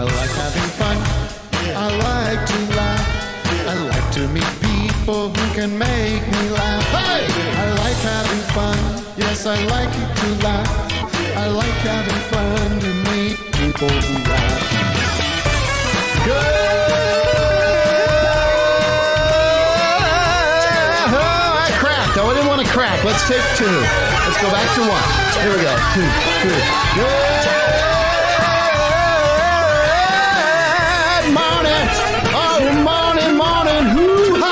I like having fun. I like to laugh. I like to meet people who can make me laugh. Hey! I like having fun. Yes, I like to laugh. I like having fun to meet people who laugh. Good! Oh, I cracked. Oh, I didn't want to crack. Let's take two. Let's go back to one. Here we go. Two. Good morning. Oh, morning. Hoo-ha.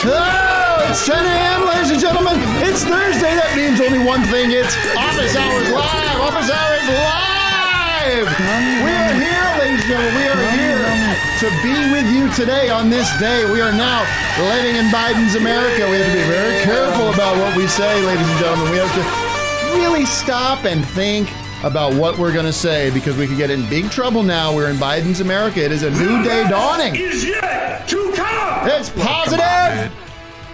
Oh, it's 10 a.m., ladies and gentlemen. It's Thursday. That means only one thing. It's Office Hours Live. Office Hours Live. We are here, ladies and gentlemen. We are here to be with you today on this day. We are now living in Biden's America. We have to be very careful about what we say, ladies and gentlemen. We have to really stop and think about what we're going to say because we could get in big trouble now. We're in Biden's America. It is a new day dawning. Is yet to come. It's positive.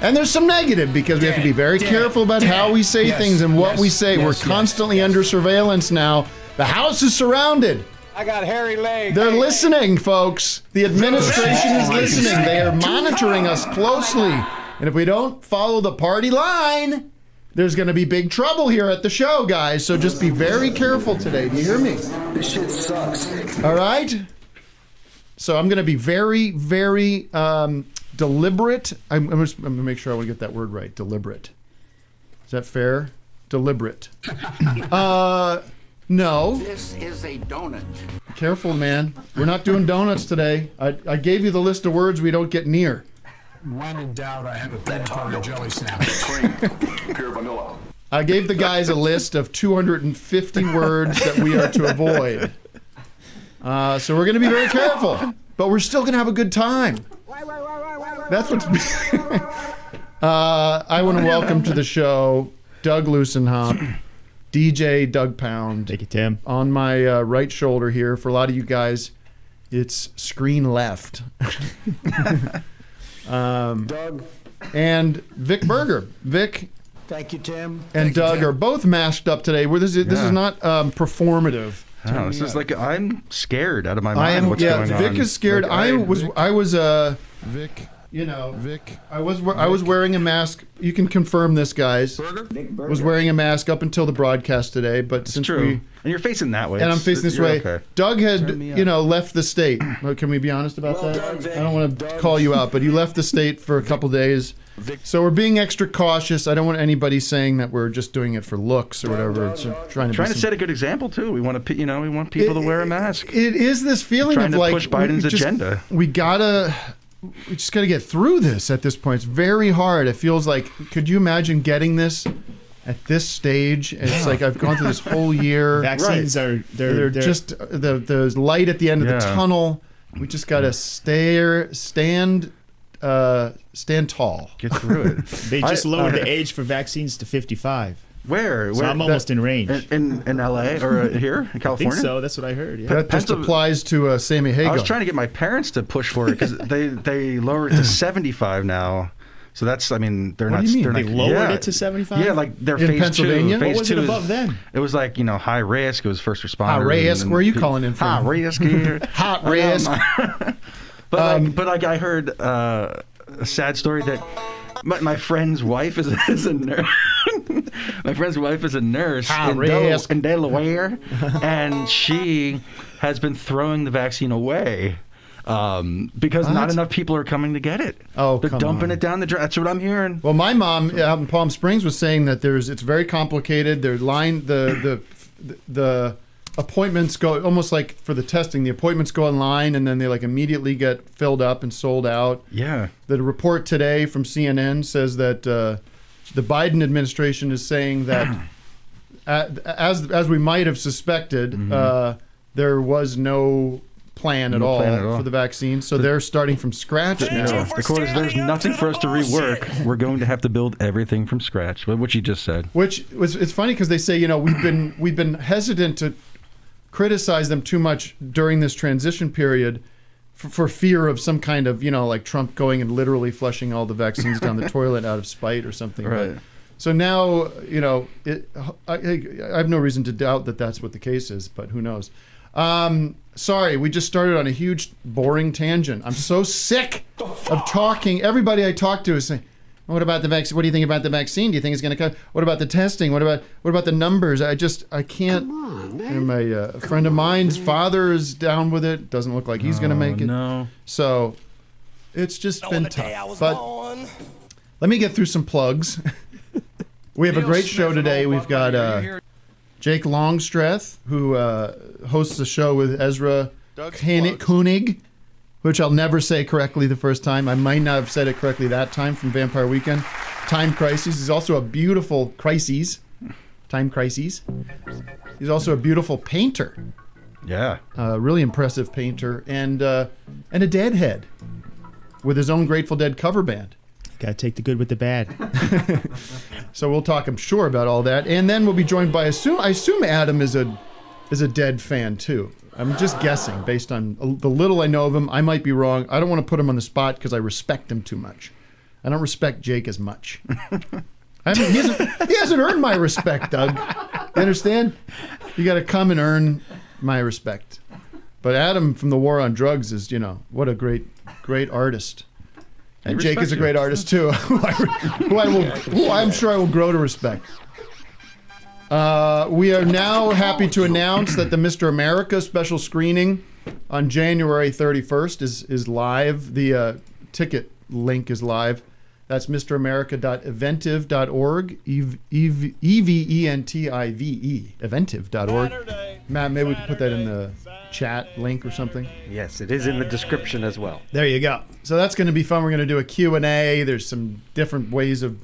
And there's some negative because we have to be very careful about how we say things and what we say. We're constantly under surveillance now. The House is surrounded. I got hairy legs. They're listening, folks. The administration is listening. They are monitoring us closely. And if we don't follow the party line, there's going to be big trouble here at the show, guys. So just be very careful today. Do you hear me? This shit sucks. All right? So I'm going to be very, very deliberate. I'm going to make sure I get that word right. Deliberate. Is that fair? Deliberate. No. This is a donut. Careful, man. We're not doing donuts today. I gave you the list of words we don't get near. When in doubt, I have a peanut butter jelly sandwich. Pure vanilla. I gave the guys a list of 250 words that we are to avoid. So we're going to be very careful, but we're still going to have a good time. That's what's. I want to welcome to the show Doug Lussenhop, DJ Doug Pound. Thank you, Tim. On my right shoulder here, for a lot of you guys, it's screen left. Doug. And Vic Berger. Vic. Thank you, Tim. And Doug are both masked up today. This is not performative. Oh, this is like I'm scared out of my mind. What's going on? Vic is scared. Like, I was Vic. You know, Vic. I was wearing a mask. You can confirm this, guys. Burger. Was wearing a mask up until the broadcast today, but it's since true. we and you're facing that way, and I'm facing this way. Okay. Doug had left the state. Well, can we be honest about that? I don't want to call you out, but you left the state for a couple days. So we're being extra cautious. I don't want anybody saying that we're just doing it for looks or whatever. It's trying to set a good example too. We want to, we want people to wear a mask. It is this feeling trying of like to push Biden's agenda. We just got to get through this at this point. It's very hard. It feels like, could you imagine getting this at this stage? It's like I've gone through this whole year. Vaccines are they're just the light at the end of the tunnel. We just got to stand tall. Get through it. They just lowered the age for vaccines to 55. Where? So I'm almost in range. In L.A. or here in California? I think so. That's what I heard. Yeah. That just applies to Sammy Hagar. I was trying to get my parents to push for it because they lowered it to 75 now. So that's, they're not. What do you mean? They lowered it to 75? Yeah, like they're in phase Pennsylvania? two. Phase what was two it above then? It was like, high risk. It was first responders. High risk? Where are you calling in from? High risk here. Hot risk. But I heard a sad story that my friend's wife is a nurse. My friend's wife is a nurse in Delaware, and she has been throwing the vaccine away because not enough people are coming to get it. Oh, they're dumping it down the drain. That's what I'm hearing. Well, my mom out in Palm Springs was saying that it's very complicated. There's the appointments go almost like for the testing. The appointments go online and then they immediately get filled up and sold out. Yeah. The report today from CNN says that the Biden administration is saying that as we might have suspected, there was no plan at all for the vaccine. So they're starting from scratch now. The quote is, "There's nothing for us to rework. We're going to have to build everything from scratch." Which you just said. It's funny because they say we've been hesitant to criticize them too much during this transition period for fear of some kind of like Trump going and literally flushing all the vaccines down the toilet out of spite or something. Right. But, so now I have no reason to doubt that that's what the case is, but who knows? Sorry, we just started on a huge, boring tangent. I'm so sick of talking. Everybody I talk to is saying, "What about the vaccine? What do you think about the vaccine? Do you think it's going to come? What about the testing? What about the numbers?" I can't. And my friend of mine's father is down with it. Doesn't look like he's going to make it. No. So it's just been tough. But let me get through some plugs. We have a great show today. We've got Jake Longstreth, who hosts a show with Ezra Koenig, which I'll never say correctly the first time. I might not have said it correctly that time, from Vampire Weekend. Time Crises. He's also a beautiful Time Crises. He's also a beautiful painter. Yeah. Really impressive painter, and a Deadhead with his own Grateful Dead cover band. Gotta take the good with the bad. So we'll talk, I'm sure, about all that, and then we'll be joined by I assume Adam is a Dead fan too. I'm just guessing based on the little I know of him. I might be wrong. I don't want to put him on the spot because I respect him too much. I don't respect Jake as much. I mean, he hasn't earned my respect, Doug. You understand? You got to come and earn my respect. But Adam from the War on Drugs is, what a great artist. And Jake is a great artist too, who I'm sure I will grow to respect. We are now happy to announce that the Mr. America special screening on January 31st is live. The ticket link is live. That's mramerica.eventive.org, E-V-E-N-T-I-V-E, eventive.org. Matt, maybe we can put that in the chat link or something. Yes, it is in the description as well. There you go. So that's going to be fun. We're going to do a Q&A. There's some different ways of...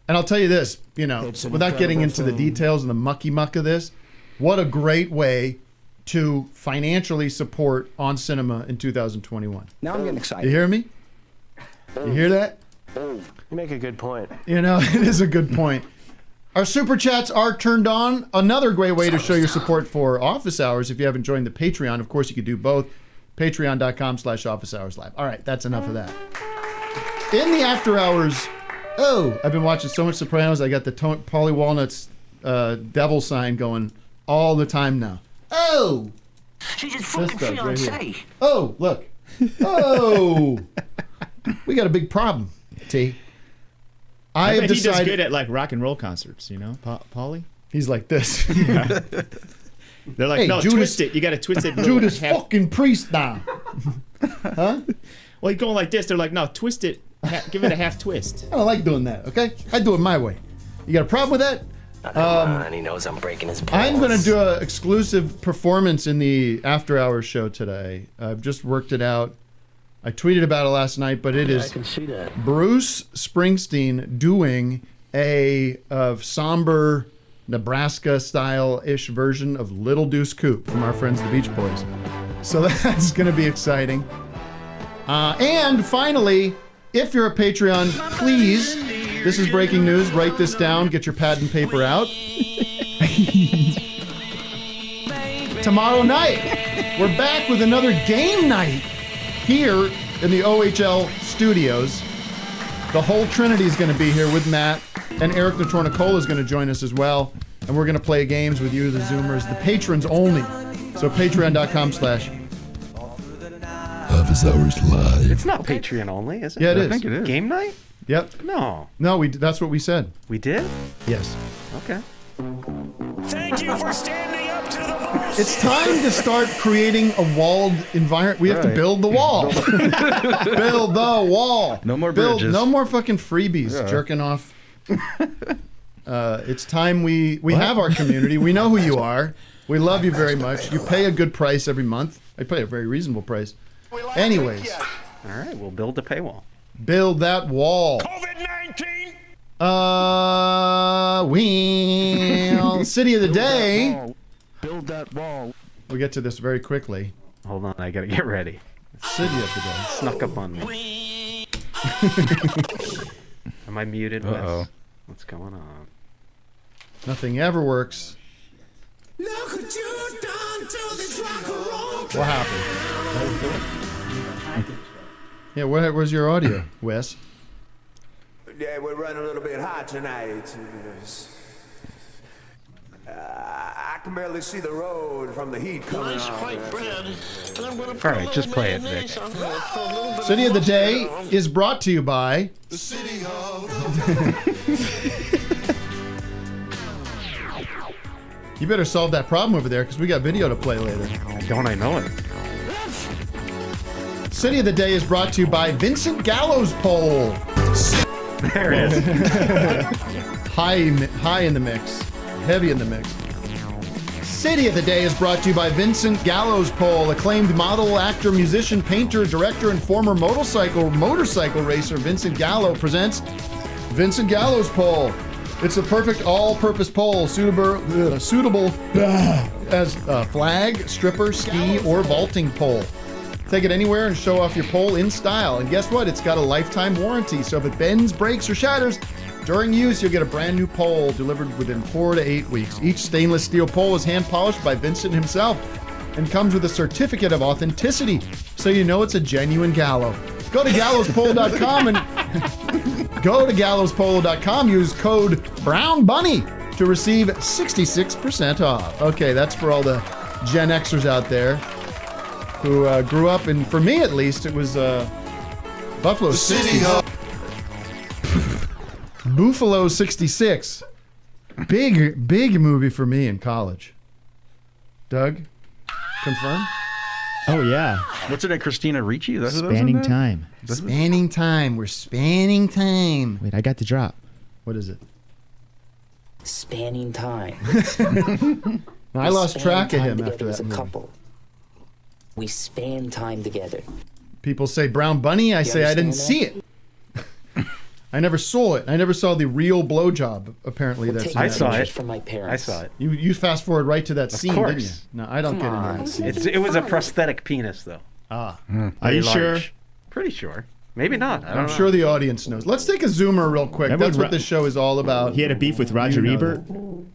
And I'll tell you this, without getting into the details and the muck of this, what a great way to financially support On Cinema in 2021. Now I'm getting excited. You hear me? You hear that? You make a good point. It is a good point. Our super chats are turned on. Another great way to show your support for Office Hours, if you haven't joined the Patreon, of course you could do both. Patreon.com/OfficeHoursLive. All right, that's enough of that. In the after hours, I've been watching so much Sopranos. I got the Pauly Walnuts devil sign going all the time now. Oh! She's his fucking fiancée. Right, oh, look. Oh! We got a big problem, T. I bet he does good at like rock and roll concerts, Pauly? He's like this. Yeah. They're like, hey, no, Judas, twist it. You got to twist it. Judas fucking Priest now. Huh? Well, he's going like this. They're like, no, twist it. Give it a half twist. I don't like doing that, okay? I do it my way. You got a problem with that? And he knows I'm breaking his balls. I'm going to do an exclusive performance in the After Hours show today. I've just worked it out. I tweeted about it last night, but it is I can see that. Bruce Springsteen doing a somber Nebraska-style-ish version of Little Deuce Coupe from our friends the Beach Boys. So that's going to be exciting. And finally, if you're a Patreon, please, this is breaking news, write this down, get your pad and paper out. Tomorrow night, we're back with another game night here in the OHL studios. The whole Trinity is going to be here with Matt, and Eric Natornicola is going to join us as well. And we're going to play games with you, the Zoomers, the patrons only. So patreon.com/Office Hours Live. It's not Patreon only, is it? Yeah, it is. I think it is. Game night? Yep. No. No, that's what we said. We did? Yes. Okay. Thank you for standing up to the bullshit. It's time to start creating a walled environment. We have to build the wall. Build the wall. No more bridges. No more fucking freebies jerking off. It's time we have our community. We know who you are. We love you very much. You pay a good price every month. I pay a very reasonable price. Anyways. All right, we'll build a paywall. Build that wall. COVID-19. City of the day. Build that wall. We'll get to this very quickly. Hold on, I gotta get ready. City of the day. Snuck up on me. Am I muted? Uh-oh. What's going on? Nothing ever works. Look what you done to this rock and roll. What happened? Yeah, what was your audio, Wes? Yeah, we're running a little bit hot tonight. I can barely see the road from the heat coming Nice on. white bread. And I'm gonna put All right, a just little play it, mayonnaise Vic. on it, put a little bit City of the mustard Day on. is brought to you by. The city of You better solve that problem over there because we got video to play later. Don't I know it? City of the Day is brought to you by Vincent Gallows Pole. There it is. High in the mix. Heavy in the mix. City of the Day is brought to you by Vincent Gallows Pole, acclaimed model, actor, musician, painter, director, and former motorcycle racer Vincent Gallo presents Vincent Gallows Pole. It's a perfect all-purpose pole suitable as a flag, stripper, ski, or vaulting pole. Take it anywhere and show off your pole in style. And guess what? It's got a lifetime warranty, so if it bends, breaks, or shatters, during use, you'll get a brand new pole delivered within 4 to 8 weeks. Each stainless steel pole is hand polished by Vincent himself and comes with a certificate of authenticity, so you know it's a genuine Gallo. Go to gallowspole.com and use code BROWNBUNNY to receive 66% off. Okay, that's for all the Gen Xers out there who grew up in, for me at least, it was Buffalo 66. Buffalo 66. Big movie for me in college. Doug, confirm? Oh yeah, What's it? Christina Ricci? That's Spanning Time. Spanning time. We're spanning time. Wait, I got the drop. What is it? Spanning time. I lost We track of span him time after together as that a movie. couple. We span time together. People say Brown Bunny. I say I didn't understand see it. I never saw it. I never saw the real blowjob. Apparently, We'll that's take I in that saw movie. it. pictures from my I parents. saw it. You fast forward right to that scene, didn't you? course. No, I don't Come get on. into it. It was a prosthetic penis, though. Ah, Are Very you sure? large. Pretty sure. Maybe not. I don't I'm know. sure the audience knows. Let's take a zoomer real quick. Remember That's what Ra- this show is all about. He had a beef with Roger You know Ebert.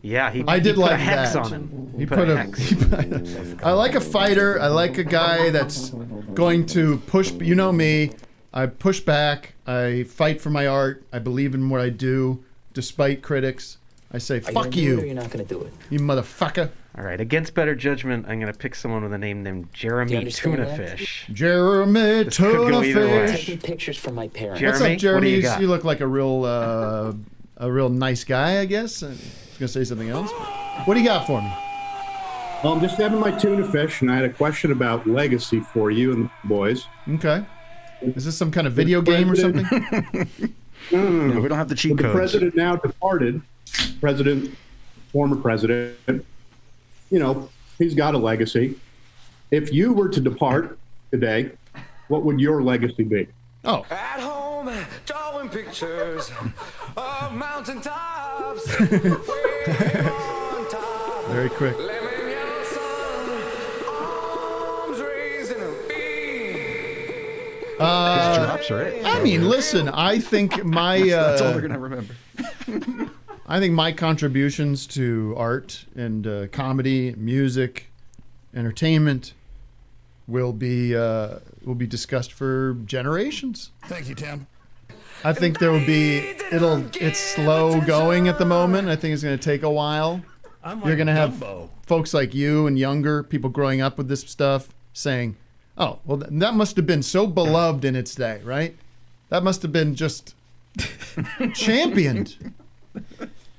Yeah, he I did put like a hex that. on him. He put a. hex. I like a fighter. I like a guy that's going to push. You know me. I push back. I fight for my art. I believe in what I do, despite critics. I say, Are you "Fuck gonna do it or you, you're not gonna do it? you motherfucker." All right, against better judgment, I'm going to pick someone with a name named Do you Jeremy understand that? Tunafish. Jeremy This could go either way. Tunafish. Taking pictures from my parents. Jeremy, What's up, Jeremy? what do you got? You look like a real nice guy, I guess. I was gonna say something else. What do you got for me? Well, I'm just having my tuna fish, and I had a question about legacy for you and the boys. Okay. Is this some kind of video game or something? Yeah, we don't have the cheat The codes. president now departed, former president, you know, he's got a legacy. If you were to depart today, what would your legacy be? Oh, At home, drawing pictures of mountaintops. Way on top. very quick. Lemon yellow sun, arms raised in a beam. Drops are it. I mean, listen. I think my That's all we're gonna remember. I think my contributions to art and comedy, music, entertainment will be discussed for generations. Thank you, Tim. I think there will be. It's slow going at the moment. I think it's going to take a while. You're going to have folks like you and younger people growing up with this stuff saying, "Oh, well, that must have been so beloved in its day, right? That must have been just championed."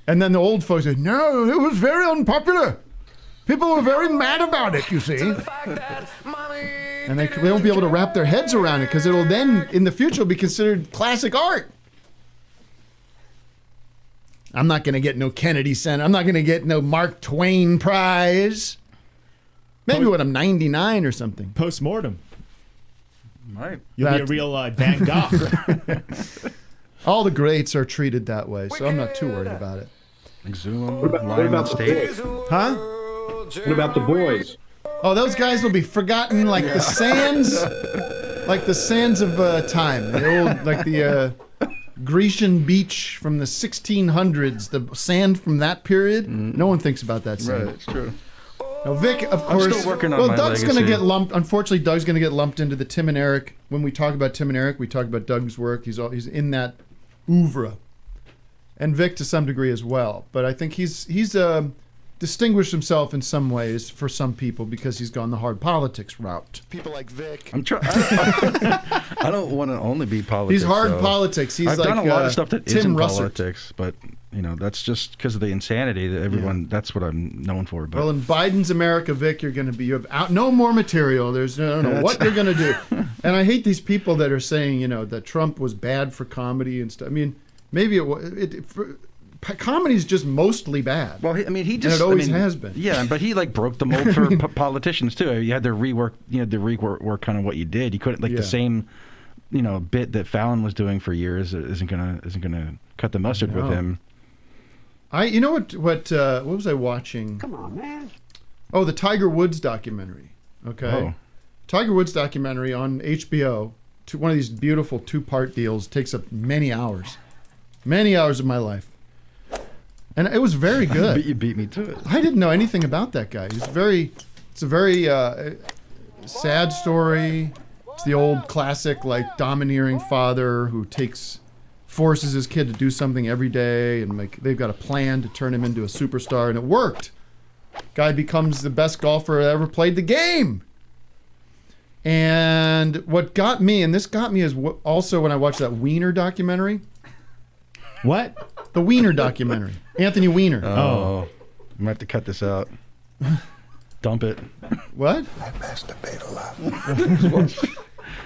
And then the old folks say, "No, it was very unpopular. People were very mad about it, you see." And they won't be able to wrap their heads around it because it'll then, in the future, be considered classic art. I'm not going to get no Kennedy Center. I'm not going to get no Mark Twain Prize. Maybe when I'm 99 or something. Post-mortem. Right. You'll be a That- real Van Gogh. All the greats are treated that way, so I'm not too worried about it. Zoom. What about the State. boys? Huh? What about the boys? Oh, those guys will be forgotten like the sands of time. The old, like the Grecian beach from the 1600s, the sand from that period. No one thinks about that sand. Right. It's true. Now, Vic, of I'm course. still working on well, my Doug's going to legacy. get lumped. Unfortunately, Doug's going to get lumped into the Tim and Eric. When we talk about Tim and Eric, we talk about Doug's work. He's in that oeuvre, and Vic to some degree as well. But I think he's distinguished himself in some ways for some people because he's gone the hard politics route. People like Vic. I'm trying. I don't want to only be politics. He's hard though. politics. He's I've like done a lot of stuff that Tim isn't Russert. politics, but that's just because of the insanity that everyone. That's what I'm known for. But Well, in Biden's America, Vic, you have out no more material. There's I don't know what you're going to do. And I hate these people that are saying, that Trump was bad for comedy and stuff. I mean, maybe comedy's just mostly bad. Well, he just. And it always has been. Yeah, but he broke the mold for politicians too. You had to rework. Rework kind of what you did. You couldn't the same, bit that Fallon was doing for years isn't gonna cut the mustard with him. What was I watching? Come on, man. Oh, the Tiger Woods documentary. Okay. Oh. Tiger Woods documentary on HBO. One of these beautiful 2-part deals, takes up many hours of my life. And it was very good. You beat me to it. I didn't know anything about that guy. It's a very sad story. It's the old classic, domineering father who forces his kid to do something every day, and they've got a plan to turn him into a superstar, and it worked. Guy becomes the best golfer that ever played the game. And what got me, and this got me, is also when I watched that Wiener documentary. What? The Wiener documentary. Anthony Weiner. Oh. I'm gonna have to cut this out. Dump it. What? I masturbate a lot.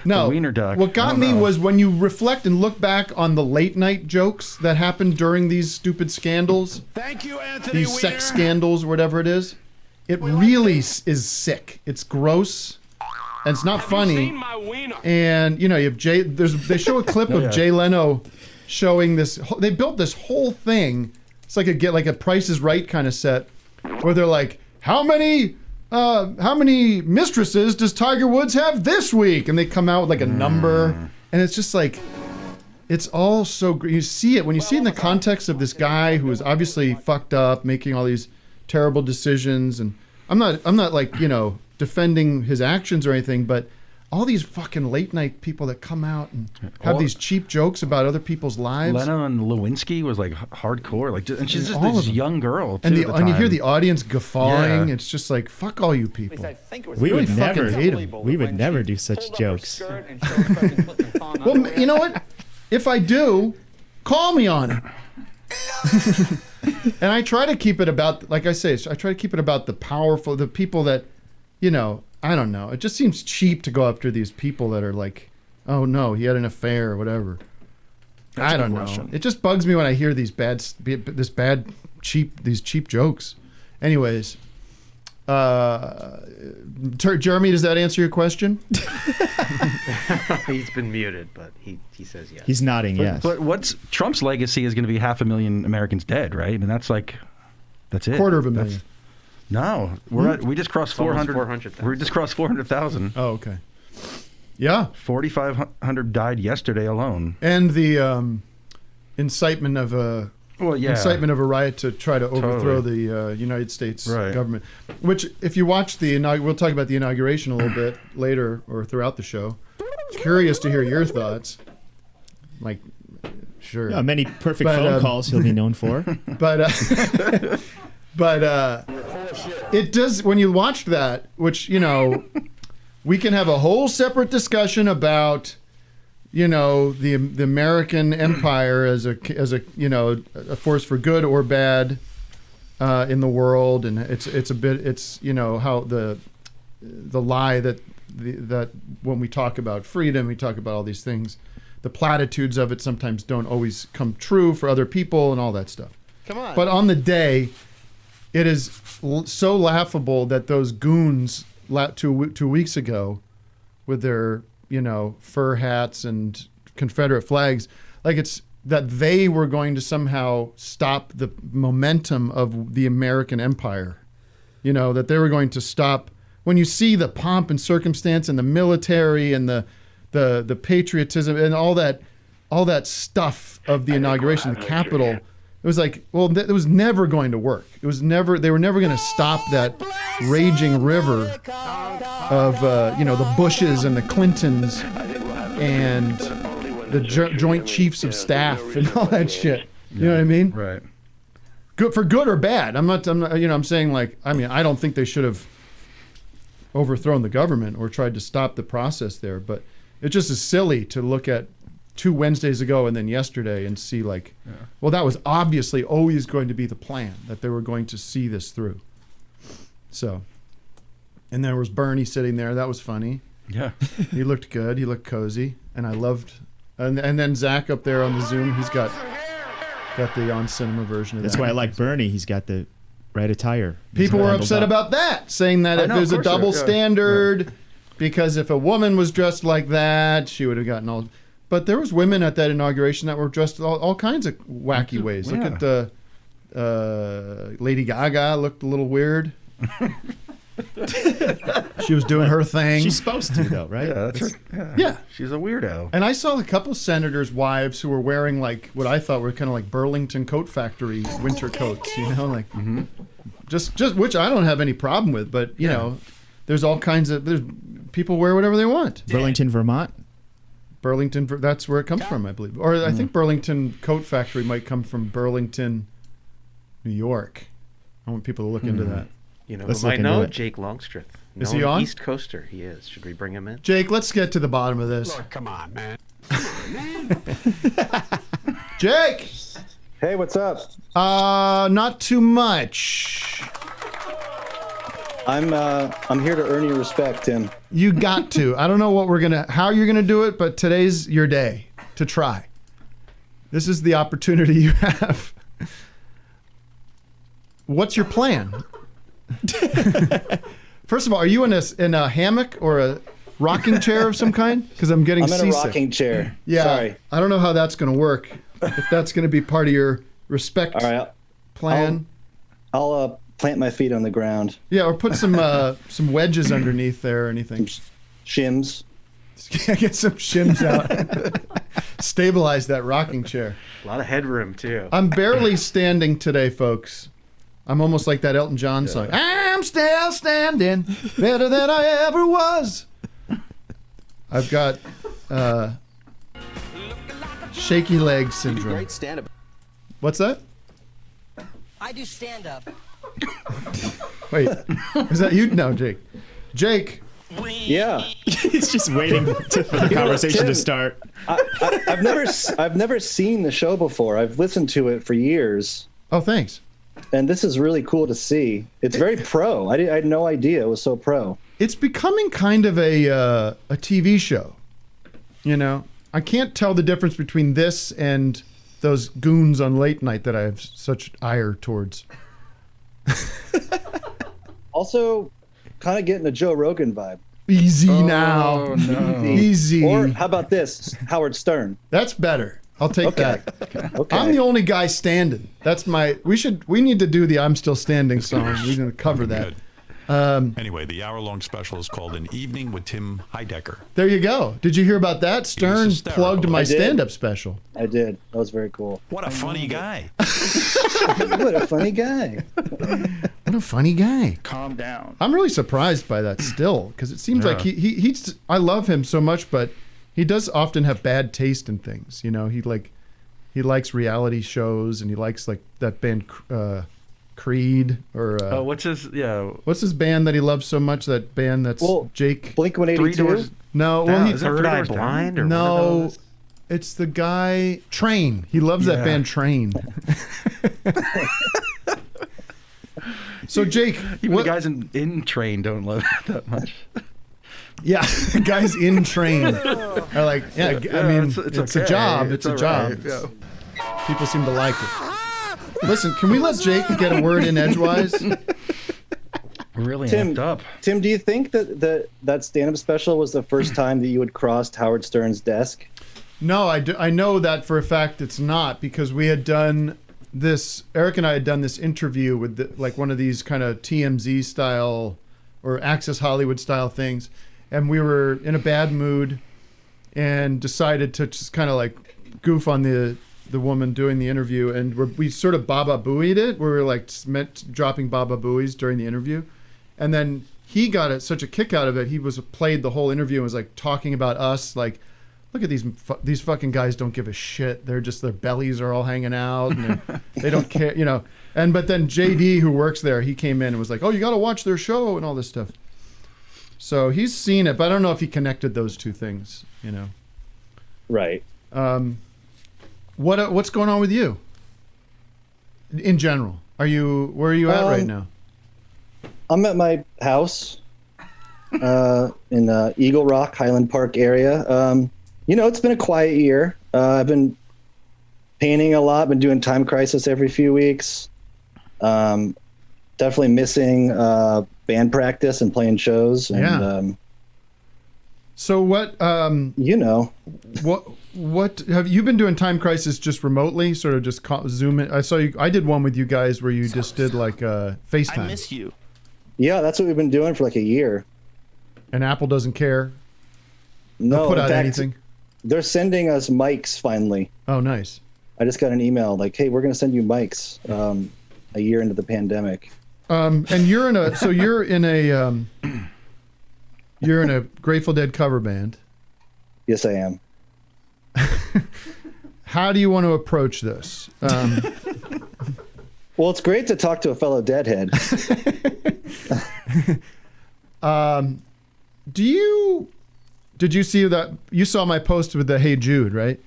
No. The Wiener doc. What got me was when you reflect and look back on the late night jokes that happened during these stupid scandals. Thank you, Anthony These Weiner. sex scandals or whatever it is. It really is sick. It's gross. And it's not funny. And you have Jay. They show a clip of Jay Leno showing this. They built this whole thing. It's like a Price is Right kind of set, where they're like, how many mistresses does Tiger Woods have this week? And they come out with a number, and it's just it's all so great. You see it when you see it in the context of this guy who is obviously fucked up, making all these terrible decisions. And I'm not defending his actions or anything, but all these fucking late night people that come out and have these cheap jokes about other people's lives. Leno and Lewinsky was hardcore, and she's just all this of them. young girl. Too, And at the and you hear time. the audience guffawing. Yeah. It's just fuck all you people. We would fucking hate 'em. We would never do such jokes. Well, you know what? If I do, call me on it. And I try to keep it about, like I say, I try to keep it about the powerful, the people that, I don't know. It just seems cheap to go after these people that are oh no, he had an affair or whatever. I don't know. It just bugs me when I hear these cheap jokes. Anyways, Jeremy, does that answer your question? He's been muted, but he says yes. He's nodding yes. But what's Trump's legacy is going to be 500,000 Americans dead, right? And that's it. 250,000. No, we just crossed 400,000. We just crossed 400,000. Oh, okay. Yeah. 4,500 died yesterday alone. And the incitement of a riot to try to overthrow the United States government. Which, if you watch we'll talk about the inauguration a little bit later or throughout the show. Curious to hear your thoughts. Sure. Yeah, many perfect phone calls he'll be known for. But it does, when you watch that, which, we can have a whole separate discussion about, the American empire as a force for good or bad in the world. And it's how the lie that when we talk about freedom, we talk about all these things, the platitudes of it sometimes don't always come true for other people and all that stuff. Come on. But on the day, it is so laughable that those goons 2 weeks ago with their, fur hats and Confederate flags, it's that they were going to somehow stop the momentum of the American empire. That they were going to stop. When you see the pomp and circumstance and the military and the patriotism and all that stuff of the inauguration, the Capitol, it was it was never going to work. They were never going to stop that raging river of, the Bushes and the Clintons and the Joint Chiefs of Staff and all that shit. You know what I mean? Right. good for good or bad. I'm not, you know, I'm saying like, I mean, I don't think they should have overthrown the government or tried to stop the process there, but it just is silly to look at 2 Wednesdays ago and then yesterday and see like, well, that was obviously always going to be the plan, that they were going to see this through. So, and there was Bernie sitting there. That was funny. Yeah. He looked good. He looked cozy. And I loved, and then Zach up there on the Zoom, he's got the on cinema version of that. That's why I like Bernie. He's got the right attire. People were upset about that, saying that if there's a double standard, because if a woman was dressed like that, she would have gotten all. But there was women at that inauguration that were dressed all kinds of wacky ways. Look at the Lady Gaga looked a little weird. She was doing her thing. She's supposed to, though, right? Yeah, that's her. Yeah. She's a weirdo. And I saw a couple senators' wives who were wearing like what I thought were kind of like Burlington Coat Factory winter coats, you know, like just which I don't have any problem with, but you know, there's all kinds of people wear whatever they want. Burlington, Vermont. Burlington, that's where it comes from, I believe. Or I think Burlington Coat Factory might come from Burlington, New York. I want people to look into that. You know, Let's who might look into know it. Jake Longstreth. Is he on? East Coaster, he is. Should we bring him in? Jake, let's get to the bottom of this. Look, come on, man. Jake! Hey, what's up? Not too much. I'm here to earn your respect, Tim. You got to. I don't know how you're gonna do it, but today's your day to try. This is the opportunity you have. What's your plan? First of all, are you in a hammock or a rocking chair of some kind? Because I'm getting seasick. I'm in a rocking chair. Yeah. Sorry. I don't know how that's going to work. If that's going to be part of your respect plan. I'll plant my feet on the ground. Yeah, or put some wedges underneath there or anything. Shims. Get some shims out. Stabilize that rocking chair. A lot of headroom, too. I'm barely standing today, folks. I'm almost like that Elton John song. I'm still standing, better than I ever was. I've got shaky leg syndrome. Great stand-up. What's that? I do stand-up. Wait, is that you? No, Jake. Jake. Yeah. He's just waiting for the conversation Tim, to start. I've never seen the show before. I've listened to it for years. Oh, thanks. And this is really cool to see. It's very pro. I had no idea it was so pro. It's becoming kind of a TV show. You know, I can't tell the difference between this and those goons on late night that I have such ire towards. Also, kind of getting a Joe Rogan vibe. Easy now. No. Easy. Or how about this? Howard Stern. That's better. I'll take that. Okay. I'm the only guy standing. That's my. We need to do the "I'm Still Standing" song. We're gonna cover that. Anyway, the hour-long special is called "An Evening with Tim Heidecker." There you go. Did you hear about that? Stern plugged my I did. stand-up special. I did. That was very cool. What a funny guy! What a funny guy. What a funny guy. Calm down. I'm really surprised by that still, because it seems like he's. I love him so much, but he does often have bad taste in things. You know, he likes reality shows, and he likes like that band Creed or what's his band that he loves so much? That band that's Jake Blink-182. No, well, Is it Third Eye Blind or no, one of those? It's the guy Train. He loves that band Train. So Jake, even the guys in Train don't love it that much. Yeah, guys in Train are like, I mean, it's okay. a job. It's a all job. right, yeah. People seem to like it. Listen, can we let Jake get a word in edgewise? Really Tim, amped up. Tim, do you think that stand-up special was the first time that you had crossed Howard Stern's desk? No, I know that for a fact it's not, because we had done this, Eric and I had done this interview with like one of these kind of TMZ style or Access Hollywood style things. And we were in a bad mood and decided to just kind of like goof on the woman doing the interview. And we sort of Baba Booeyed it. We were like dropping Baba Booies during the interview. And then he got such a kick out of it. He played the whole interview and was like talking about us. Like, look at these fucking guys don't give a shit. They're just, their bellies are all hanging out and they don't care, you know. But then JD, who works there, he came in and was like, "Oh, you got to watch their show and all this stuff." So he's seen it, but I don't know if he connected those two things. You know. Right. What's going on with you? In general, where are you at right now? I'm at my house in Eagle Rock, Highland Park area. It's been a quiet year. I've been painting a lot, been doing Time Crisis every few weeks. Definitely missing band practice and playing shows. And, so what? What have you been doing? Time Crisis just remotely, sort of just Zoom it. I saw you. I did one with you guys where you just did like FaceTime. I miss you. Yeah, that's what we've been doing for like a year. And Apple doesn't care. No, They'll put out in fact, anything. They're sending us mics finally. Oh, nice. I just got an email like, "Hey, we're going to send you mics." A year into the pandemic. And you're in a you're in a Grateful Dead cover band. Yes, I am. How do you want to approach this? Well, it's great to talk to a fellow Deadhead. Did you see that? You saw my post with the "Hey Jude," right?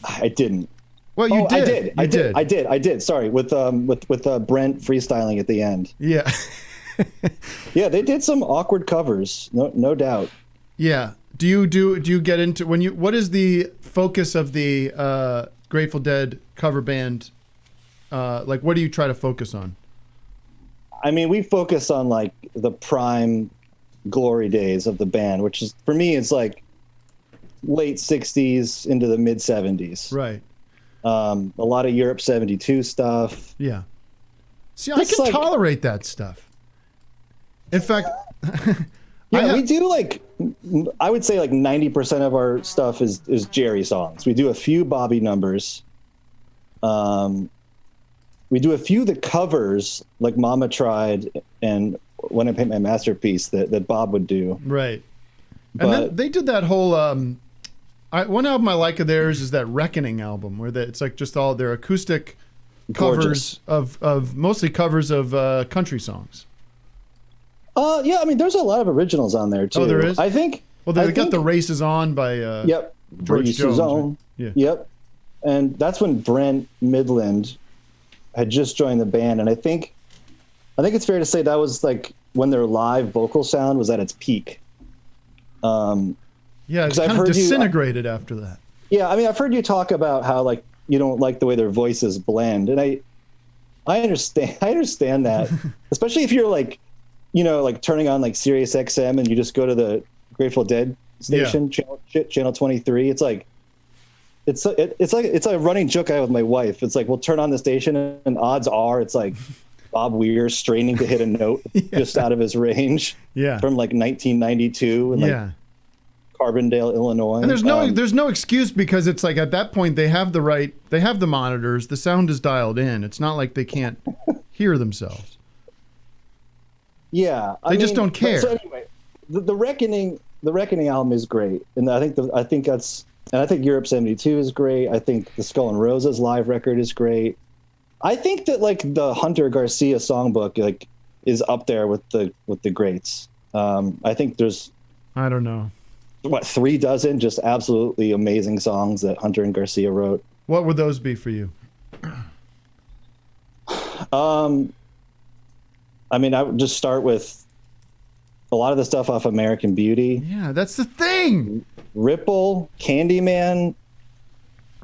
I didn't. Well, you did. I did. Sorry, with Brent freestyling at the end. Yeah. Yeah, they did some awkward covers, no doubt. Yeah. Do you get into what is the focus of the Grateful Dead cover band? Like, what do you try to focus on? I mean, we focus on like the prime glory days of the band, which is for me, it's like late '60s into the mid '70s. Right. A lot of Europe '72 stuff. Yeah. See, I can tolerate that stuff. In fact, we do like, I would say like 90% of our stuff is Jerry songs. We do a few Bobby numbers. We do a few of the covers like Mama Tried and When I Paint My Masterpiece that Bob would do. Right. And then they did that whole, one album I like of theirs is that Reckoning album where it's like just all their acoustic covers of mostly covers of country songs. Yeah, I mean, there's a lot of originals on there too. Oh, there is? I think. Well, they got The Races On by George Jones. Right? Yeah. Yep. And that's when Brent Midland had just joined the band, and I think it's fair to say that was like when their live vocal sound was at its peak. Yeah, it kind of disintegrated after that. Yeah, I mean, I've heard you talk about how like you don't like the way their voices blend, and I understand that, especially if you're like, like turning on like Sirius XM and you just go to the Grateful Dead station, channel 23. It's like it's a running joke I have with my wife. It's like we'll turn on the station and odds are it's like Bob Weir straining to hit a note just out of his range. Yeah. From like 1992 and like Carbondale, Illinois. And there's no excuse because it's like at that point they have the monitors, the sound is dialed in. It's not like they can't hear themselves. Yeah, they just don't care. So anyway, the Reckoning album is great, and I think Europe '72 is great. I think the Skull and Roses live record is great. I think that like the Hunter Garcia songbook like is up there with the greats. I think there's I don't know 3 dozen just absolutely amazing songs that Hunter and Garcia wrote. What would those be for you? I mean, I would just start with a lot of the stuff off American Beauty. Yeah, that's the thing. Ripple, Candyman.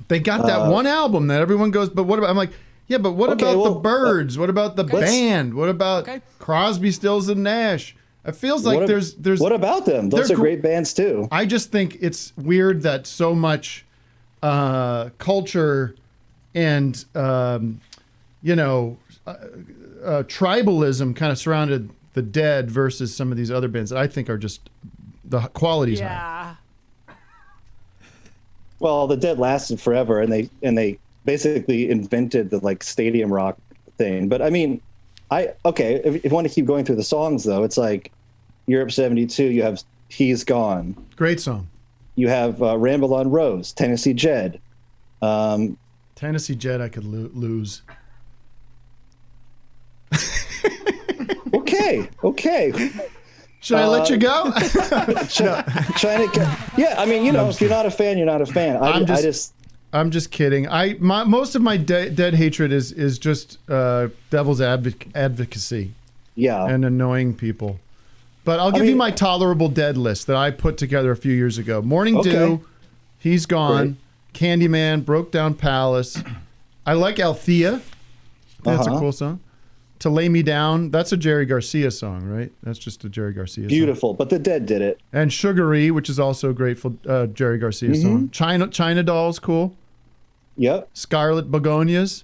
They got that one album that everyone goes, but what about? I'm like, yeah, but what about the Byrds? What about the band? What about Crosby, Stills, and Nash? It feels like there's. What about them? Those are great bands too. I just think it's weird that so much culture and tribalism kind of surrounded the Dead versus some of these other bands that I think are just the quality's high. Well, the Dead lasted forever, and they basically invented the like stadium rock thing. But I mean, if you want to keep going through the songs though, it's like Europe '72. You have He's Gone, great song. You have Ramble on Rose, Tennessee Jed. Tennessee Jed, I could lose. Okay. Should I let you go? Yeah, I mean, if you're not a fan, you're not a fan. I'm just kidding. Most of my dead hatred is just devil's advocacy. Yeah. And annoying people. But I'll give you my tolerable dead list that I put together a few years ago. Morning Dew, He's Gone, Candyman, Broke Down Palace. I like Althea. That's a cool song. To Lay Me Down, that's a Jerry Garcia song, right? That's just a Jerry Garcia song. Beautiful, but the Dead did it. And Sugary, which is also a grateful Jerry Garcia song. China Doll's cool. Yep. Scarlet Begonias.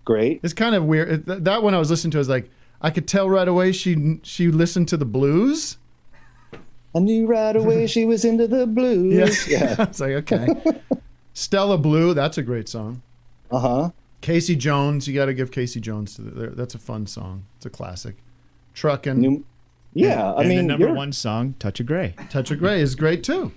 Great. It's kind of weird. That one I was listening to, I was like, I could tell right away she listened to the blues. I knew right away she was into the blues. Yeah. It's like, okay. Stella Blue, that's a great song. Casey Jones, you got to give Casey Jones that's a fun song. It's a classic. Truckin'. I mean, the number one song, Touch of Grey. Touch of Grey is great too.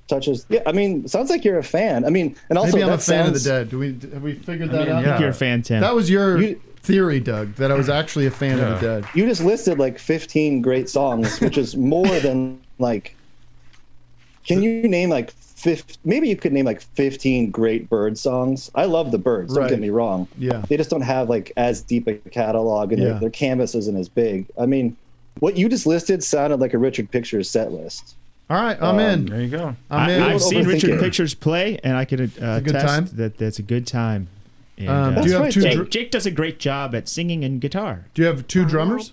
Touches. Yeah, I mean, sounds like you're a fan. I mean, and also maybe I'm a fan of the Dead. Have we figured that out? I think you're a fan, Tim. That was your theory, Doug, that I was actually a fan of the Dead. You just listed like 15 great songs, which is more than like. Can you name like 50? Maybe you could name like 15 great Bird songs. I love the Birds. Don't get me wrong. Yeah. They just don't have like as deep a catalog, and their canvas isn't as big. I mean, what you just listed sounded like a Richard Pictures set list. All right, I'm in. There you go. I've seen Richard Pictures play, and I can attest that that's a good time. And, do you have Jake does a great job at singing and guitar. Do you have two drummers?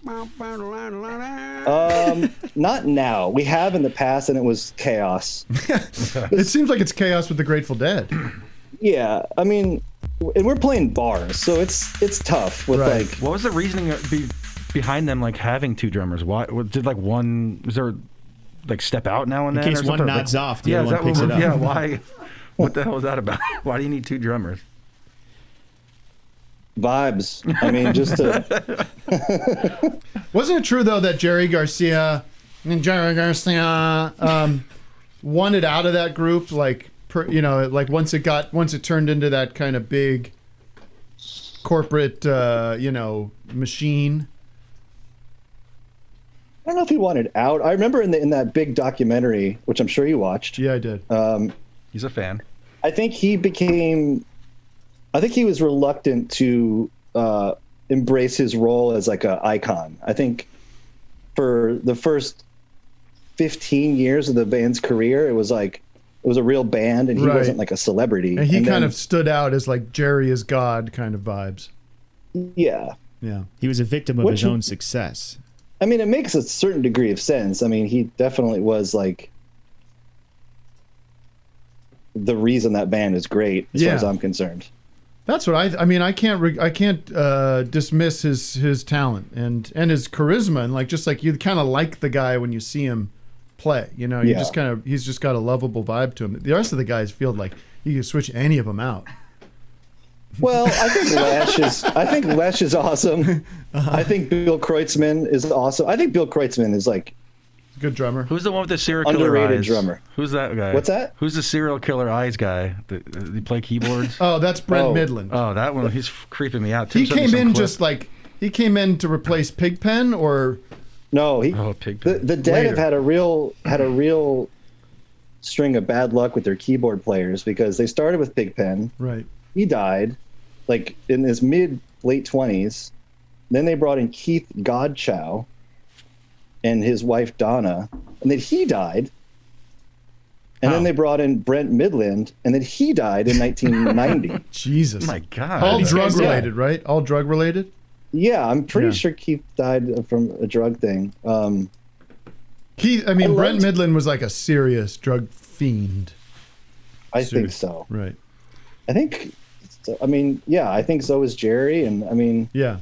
Not now. We have in the past, and it was chaos. It seems like it's chaos with the Grateful Dead. Yeah, I mean, and we're playing bars, so it's tough. With like, what was the reasoning behind them like having two drummers? Why did like one? Was there like step out now and then? In case one nods off, the other one picks it up. Yeah, why? What the hell is that about? Why do you need two drummers? Vibes. I mean, just to. Wasn't it true though that Jerry Garcia wanted out of that group? Like, like once it turned into that kind of big corporate, machine. I don't know if he wanted out. I remember in that big documentary, which I'm sure you watched. Yeah, I did. He's a fan. I think he was reluctant to embrace his role as like an icon. I think for the first 15 years of the band's career, it was a real band, and he wasn't like a celebrity. And he kind of stood out as like Jerry is God kind of vibes. Yeah. Yeah. He was a victim of his own success. I mean, it makes a certain degree of sense. I mean, he definitely was like the reason that band is great, as far as I'm concerned. That's what I mean. I can't dismiss his talent and his charisma, and like just like you kind of like the guy when you see him play. You know, you just he's just got a lovable vibe to him. The rest of the guys feel like you can switch any of them out. Well, I think Lesh is awesome. I think Bill Kreutzmann is awesome. I think Bill Kreutzmann is like a good drummer. Who's the one with the serial killer underrated eyes? Drummer. Who's that guy? What's that? Who's the serial killer eyes guy? They play keyboards. Oh, that's Brent Midland. Oh, that one. He's creeping me out. He came in he came in to replace Pigpen, or no? Pigpen. The Dead have had a real string of bad luck with their keyboard players, because they started with Pigpen. Right. He died like in his late 20s. Then they brought in Keith Godchow and his wife Donna, and then he died. And then they brought in Brent Midland, and then he died in 1990. Jesus. Oh my God. All drug related, right? All drug related? Yeah, I'm pretty sure Keith died from a drug thing. Brent Midland was like a serious drug fiend. I think so. Right. I think so is Jerry, and I mean, yeah,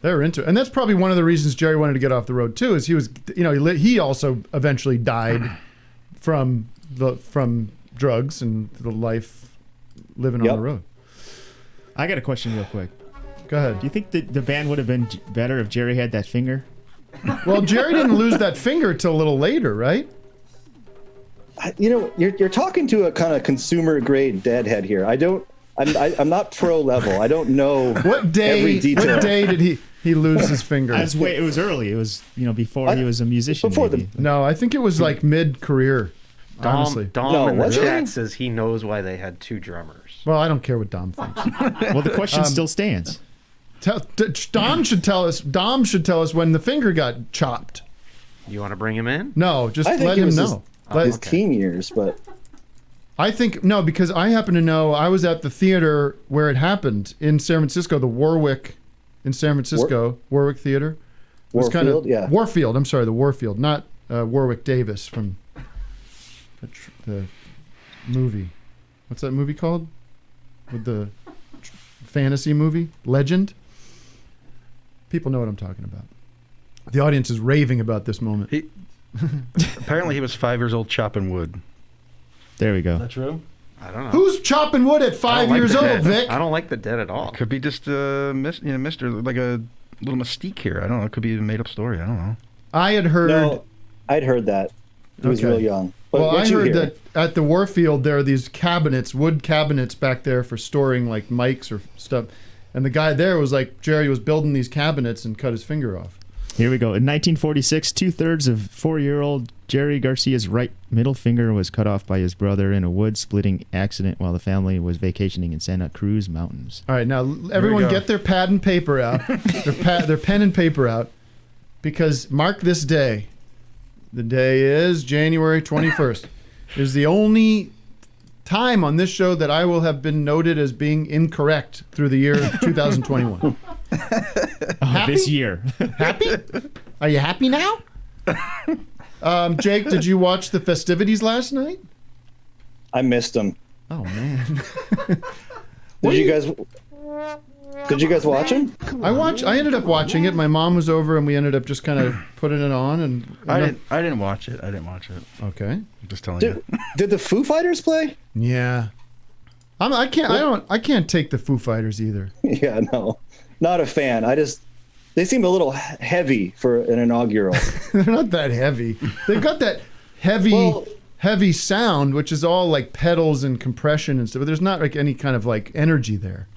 they're into it. And that's probably one of the reasons Jerry wanted to get off the road too, is he was, he also eventually died from drugs and the life living on the road. I got a question real quick. Go ahead. Do you think that the band would have been better if Jerry had that finger? Well, Jerry didn't lose that finger till a little later, right? You're talking to a kind of consumer grade deadhead here. I don't I'm not pro level. I don't know What day? every detail. What day did he lose his finger? It was early. It was before he was a musician. before maybe. No, I think it was like mid-career. Honestly, Dom in the was it? chat says he knows why they had 2 drummers. well, I don't care what Dom thinks. Well, the question still stands. Dom should tell us. Dom should tell us when the finger got chopped. You want to bring him in? No, just I think let it him was know. his teen years, but I think no, because I happen to know I was at the theater where it happened in San Francisco, the Warwick in San Francisco, Warwick Theater. It was Warfield, yeah. Warfield. I'm sorry, the Warfield, not Warwick Davis from the movie. What's that movie called? With the fantasy movie Legend. People know what I'm talking about. The audience is raving about this moment. Apparently, he was 5 years old chopping wood. There we go. Is that true? I don't know. Who's chopping wood at 5 years old, Vic? I don't like the dead at all. Could be just Mister, like a little mystique here. I don't know. It could be a made-up story. I don't know. I had heard. no, I'd heard that. He was Okay. real young. But Well, I what'd you heard hear? that at the Warfield there are these cabinets, wood cabinets back there for storing like mics or stuff. And the guy there was like, Jerry was building these cabinets and cut his finger off. Here we go. In 1946, 2/3 of 4-year-old Jerry Garcia's right middle finger was cut off by his brother in a wood-splitting accident while the family was vacationing in Santa Cruz Mountains. All right, now everyone go. get their pad and paper out, their pen and paper out, because mark this day. The day is January 21st. It is the only time on this show that I will have been noted as being incorrect through the year 2021. This year. Happy? Are you happy now? Jake, did you watch the festivities last night? I missed him. Oh man. Did you guys watch him? I ended up watching it. My mom was over, and we ended up just kind of putting it on. And I didn't watch it. Okay. I'm just telling you. Did the Foo Fighters play? Yeah. I can't take the Foo Fighters either. Yeah, no, not a fan. They seem a little heavy for an inaugural. They're not that heavy. They've got that heavy sound, which is all like pedals and compression and stuff. But there's not like any kind of like energy there.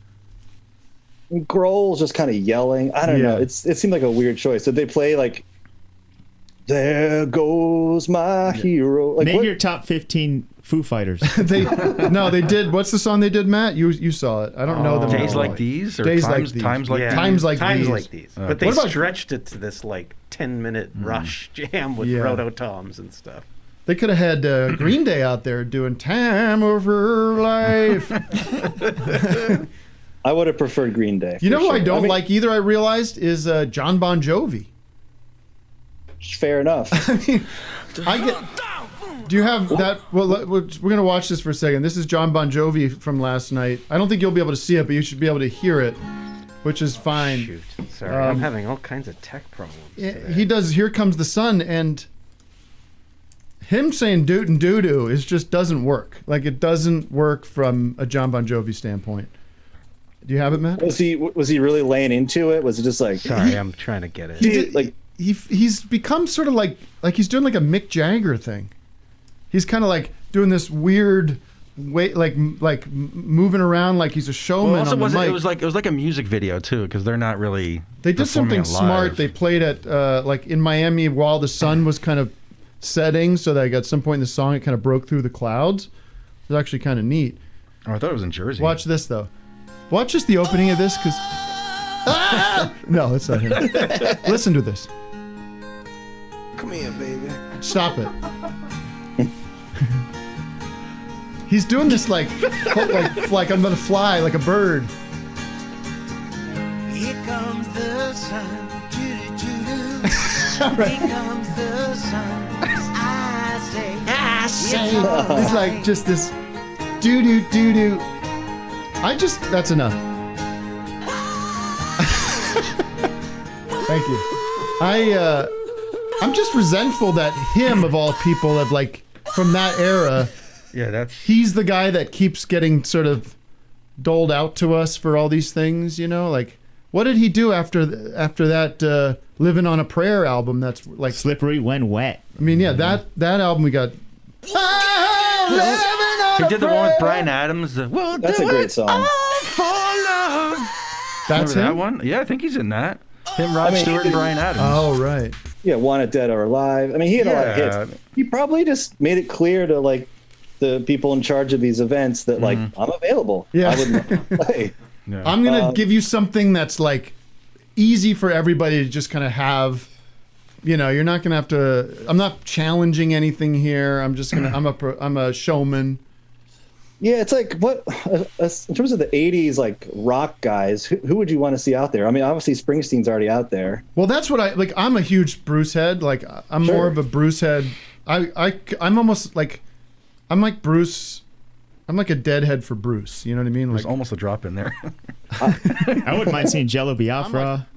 Grohl's just kind of yelling. I don't know. It seemed like a weird choice. Did they play like "There Goes My Hero"? Like, Name your top 15 Foo Fighters. They did. What's the song they did, Matt? You saw it. I don't know them. Days all. Like These? Or Days times, Like These. Times Like Yeah. These? Times Like Times These. But they What about- stretched it to this like 10-minute rush jam with rototoms and stuff. They could have had Green Day out there doing "Time of Her Life." I would have preferred Green Day. You know for who I sure. don't like either? I realized is John Bon Jovi. Fair enough. Do you have that? Well, we're going to watch this for a second. This is John Bon Jovi from last night. I don't think you'll be able to see it, but you should be able to hear it, which is fine. Shoot. Sorry, I'm having all kinds of tech problems today. He does "Here Comes the Sun," and him saying "doot and doo doo" is just doesn't work. Like it doesn't work from a John Bon Jovi standpoint. Do you have it, Matt? Was he really laying into it? Was it just like? Sorry, I'm trying to get it. He's become sort of like he's doing like a Mick Jagger thing. He's kind of like doing this weird way, like moving around like he's a showman Well, also, on the mic. it was like a music video too, because they're not really. They did something performing it smart. live. They played at like in Miami while the sun was kind of setting, so that at some point in the song it kind of broke through the clouds. It was actually kind of neat. Oh, I thought it was in Jersey. Watch this though. Watch just the opening of this, because no, it's not him. Listen to this. Come here, baby. Stop it. He's doing this like I'm gonna fly like a bird. Here comes the sun. Doo-doo-doo-doo. Right. Here comes the sun. I say. It's like just this doo doo doo doo. That's enough. Thank you. I'm just resentful that him of all people have like from that era. Yeah, he's the guy that keeps getting sort of doled out to us for all these things, you know? Like, what did he do after that Living on a Prayer album that's like... Slippery When Wet. I mean, yeah, that album we got... Living He did the one with Bryan Adams. That's a great song. That's Remember that him? one? Yeah, I think he's in that. Him, Rod Stewart, and Bryan Adams. Oh, right. Yeah, Wanted Dead or Alive. I mean, he had a lot of hits. He probably just made it clear to like the people in charge of these events that like I'm available. Yeah. I would love to play. I'm gonna give you something that's like easy for everybody to just kind of have. You know, you're not gonna have to. I'm not challenging anything here. I'm just gonna. I'm a showman. Yeah, it's like what in terms of the '80s like rock guys. Who would you want to see out there? I mean, obviously Springsteen's already out there. Well, that's what I like. I'm a huge Bruce head. Like I'm more of a Bruce head. I'm almost like I'm like Bruce. I'm like a deadhead for Bruce. You know what I mean? There's Like almost a drop in there. I wouldn't mind seeing Jello Biafra.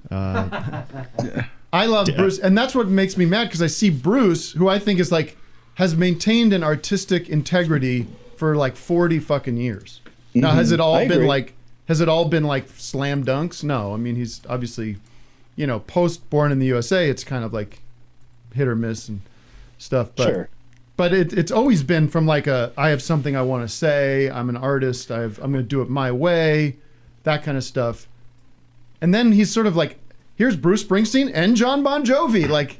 I love Bruce, and that's what makes me mad because I see Bruce, who I think is like has maintained an artistic integrity for like 40 fucking years. Now, has it all been like? Has it all been like slam dunks? No, I mean he's obviously, you know, post Born in the USA, it's kind of like hit or miss and stuff. But Sure. But it's always been from like I have something I want to say. I'm an artist. I'm going to do it my way, that kind of stuff. And then he's sort of like, here's Bruce Springsteen and John Bon Jovi. Like,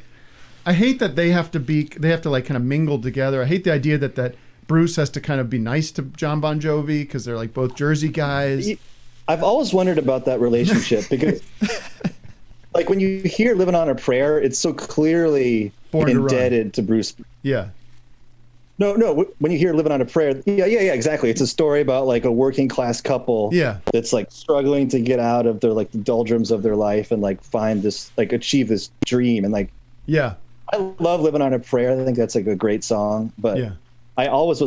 I hate that they have to like kind of mingle together. I hate the idea that Bruce has to kind of be nice to John Bon Jovi because they're like both Jersey guys. I've always wondered about that relationship because, like, when you hear "Living on a Prayer," it's so clearly indebted to Bruce. Yeah. No. When you hear "Living on a Prayer," yeah, exactly. It's a story about like a working class couple. Yeah. That's like struggling to get out of their like the doldrums of their life and like find this like achieve this dream and like. Yeah. I love "Living on a Prayer." I think that's like a great song, but yeah. I always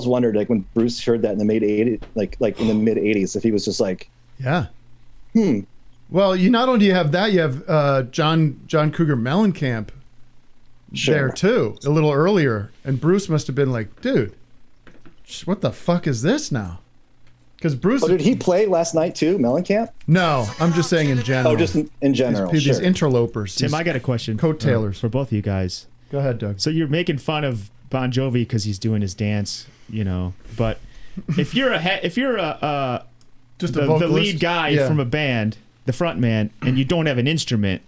wondered like when Bruce heard that in the mid '80s, like in the mid '80s, if he was just like, yeah. Well, you not only do you have that, you have John Cougar Mellencamp there too, a little earlier, and Bruce must have been like, dude, what the fuck is this now? Because Bruce. Oh, did he play last night too, Mellencamp? No, I'm just saying in general. Oh, just in general. These interlopers. Tim, I got a question. Coattailers for both of you guys. Go ahead, Doug. So you're making fun of Bon Jovi because he's doing his dance, you know. But if you're the lead guy from a band, the front man, and you don't have an instrument,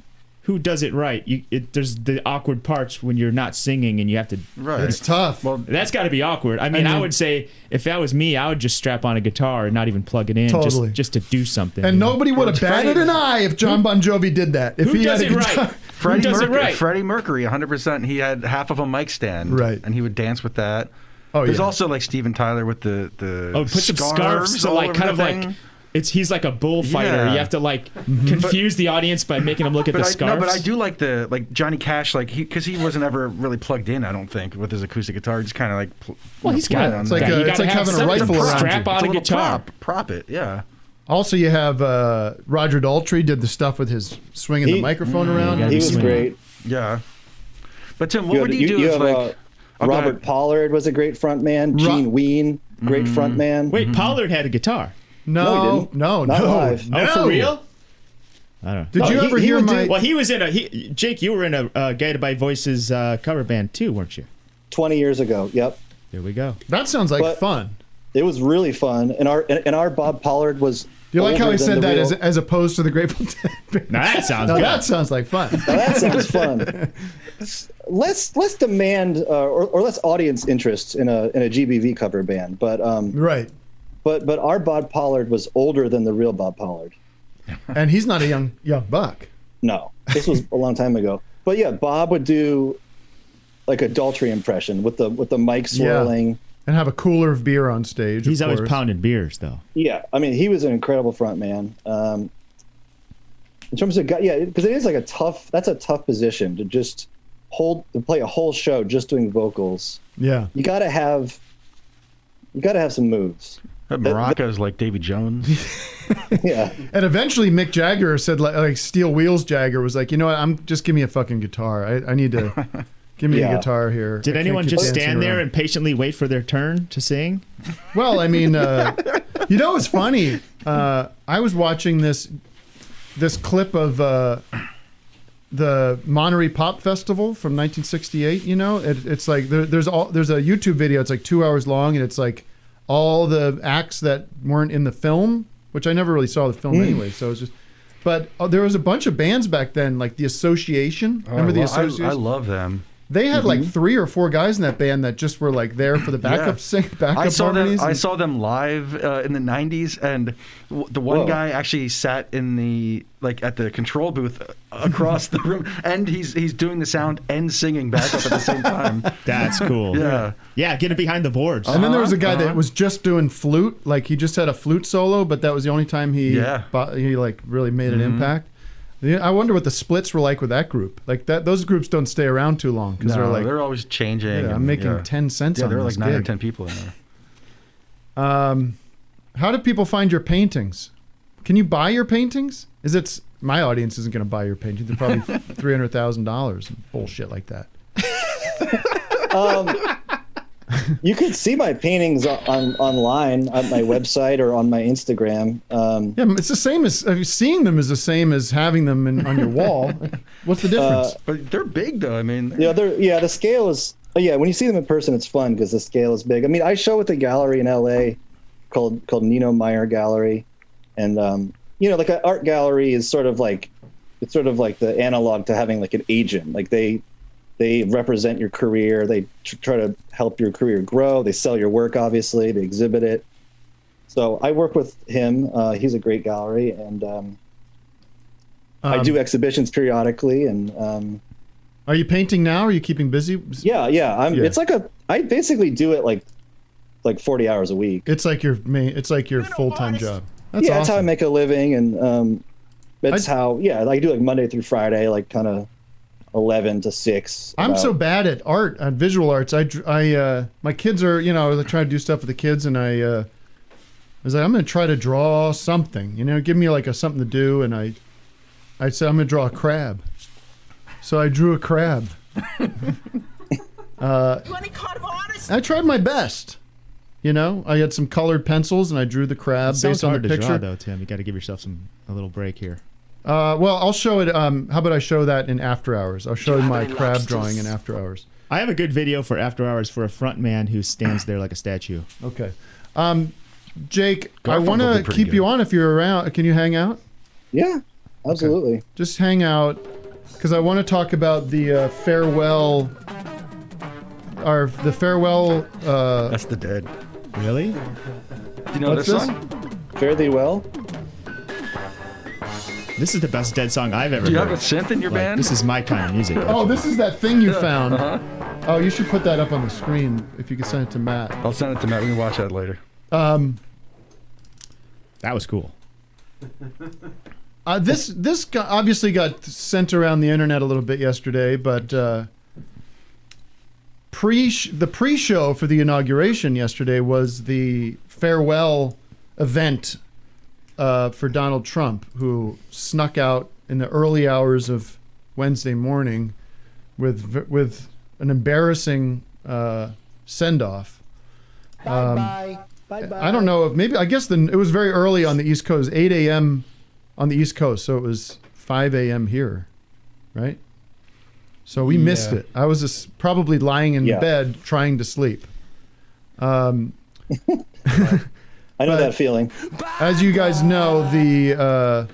who does it right? There's the awkward parts when you're not singing and you have to. Right. It's tough. Well, that's got to be awkward. I mean, I would say if that was me, I would just strap on a guitar and not even plug it in, Totally. just to do something. And nobody would have batted an eye if John Bon Jovi did that. If Who he does had a it guitar. right? Who does it right? Freddie Mercury, 100%. He had half of a mic stand, right, and he would dance with that. Oh, There's yeah. also like Steven Tyler with the put some scarves to all like over kind the of thing. like. He's like a bullfighter. Yeah. You have to like confuse the audience by making them look at the scarves. No, but I do like like Johnny Cash, like because he wasn't ever really plugged in. I don't think with his acoustic guitar, just kind of like. Well, he's got It's like having a rifle around strap you. on a guitar. Prop it, yeah. Also, you have Roger Daltrey did the stuff with his swinging the microphone around. He was great. Yeah. But Tim, what would you do if like Robert Pollard was a great front man. Gene Ween, great front man. Wait, Pollard had a guitar. No, not live. Oh, for real? I don't know. Did you ever hear my? Well, he was in Jake, you were in a Guided by Voices cover band too, weren't you? 20 years ago. Yep. There we go. That sounds like fun. It was really fun, and our Bob Pollard was. Do you like how he said that real... as opposed to the Grateful Dead? Now that sounds good. That sounds like fun. Now that sounds fun. Let's demand or let's audience interest in a GBV cover band, but right. But our Bob Pollard was older than the real Bob Pollard. And he's not a young buck. No, this was a long time ago. But yeah, Bob would do like a Daltrey impression with the mic swirling. Yeah. And have a cooler of beer on stage. He's always pounding beers, though. Yeah, I mean, he was an incredible front man. In terms of because it is like that's a tough position to just play a whole show just doing vocals. Yeah, you gotta have some moves. That maracas like Davy Jones. Yeah. And eventually Mick Jagger said like Steel Wheels Jagger was like, you know what, just give me a fucking guitar. I need to give me a guitar here. Did anyone just stand there and patiently wait for their turn to sing? Well, I mean, you know, it's funny. I was watching this clip of the Monterey Pop Festival from 1968. You know, it's like there's a YouTube video. It's like 2 hours long, and it's like all the acts that weren't in the film, which I never really saw the film anyway. So it's just. But there was a bunch of bands back then, like the Association. Remember the Association? I love them. They had like 3 or 4 guys in that band that just were like there for the backup harmonies. I saw them live in the '90s, and the one guy actually sat in the at the control booth across the room, and he's doing the sound and singing backup at the same time. That's cool. Yeah, getting behind the boards. And then there was a guy that was just doing flute, like he just had a flute solo, but that was the only time he like really made an impact. I wonder what the splits were like with that group. Like those groups don't stay around too long because they're always changing. I'm making 10 cents on there are this like 9 or gig. 10 people in there. How do people find your paintings? Can you buy your paintings? My audience isn't going to buy your paintings. They're probably $300,000 and bullshit like that. You can see my paintings online on my website or on my Instagram. Yeah, it's the same as seeing them is the same as having them on your wall. What's the difference? But they're big though. I mean, the scale is. When you see them in person, it's fun because the scale is big. I mean, I show at a gallery in LA called Nino Meyer Gallery, and like an art gallery is sort of like the analog to having like an agent. Like they represent your career. They try to help your career grow. They sell your work, obviously. They exhibit it. So I work with him. He's a great gallery, and I do exhibitions periodically. And are you painting now? Are you keeping busy? Yeah. It's like I basically do it like 40 hours a week. It's like your full-time job. That's awesome. That's how I make a living, and that's how I do like Monday through Friday, like kind of 11 to 6. I'm so bad at art, at visual arts. My kids are, they're trying to do stuff with the kids, and I was like, I'm going to try to draw something, give me like something to do. And I said, I'm going to draw a crab. So I drew a crab. I tried my best. I had some colored pencils and I drew the crab based on the picture. It's hard to draw, though, Tim. You got to give yourself a little break here. Well, I'll show it. How about I show that in After Hours? I'll show you my crab drawing in After Hours. I have a good video for After Hours for a front man who stands there like a statue. Okay. Jake, I want to keep you on if you're around. Can you hang out? Yeah, absolutely. Okay. Just hang out because I want to talk about the farewell. The farewell. That's the Dead. Really? Do you know this song? Fare thee well. This is the best Dead song I've ever heard. Do you have a synth in your band? This is my kind of music. Oh, this is that thing you found. Oh, you should put that up on the screen if you could send it to Matt. I'll send it to Matt. We can watch that later. That was cool. This obviously got sent around the internet a little bit yesterday, but the pre-show for the inauguration yesterday was the farewell event for Donald Trump, who snuck out in the early hours of Wednesday morning with an embarrassing send-off. Bye-bye. Bye-bye. I don't know if maybe, I guess it was very early on the East Coast, 8 a.m. on the East Coast, so it was 5 a.m. here, right? So we missed it. I was just probably lying in bed trying to sleep. I know that feeling. As you guys know, the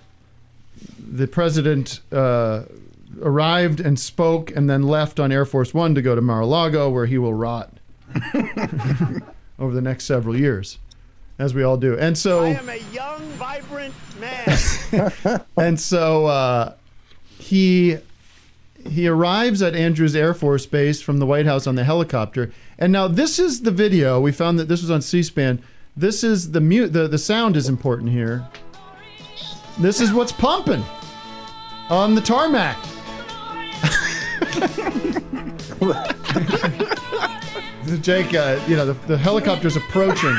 president arrived and spoke and then left on Air Force One to go to Mar-a-Lago, where he will rot over the next several years, as we all do. And so I am a young, vibrant man. and so he arrives at Andrews Air Force Base from the White House on the helicopter. And now this is the video. We found that this was on C-SPAN. This is the sound is important here. This is what's pumping on the tarmac. Jake, the helicopter's approaching.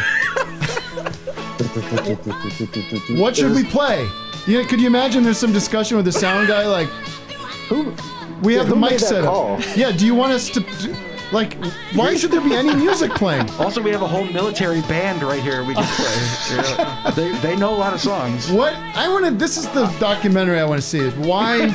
What should we play? Could you imagine there's some discussion with the sound guy like, we have the mic set up. Yeah, do you want us to... why should there be any music playing? Also, we have a whole military band right here we can play. They know a lot of songs. This is the documentary I want to see, is why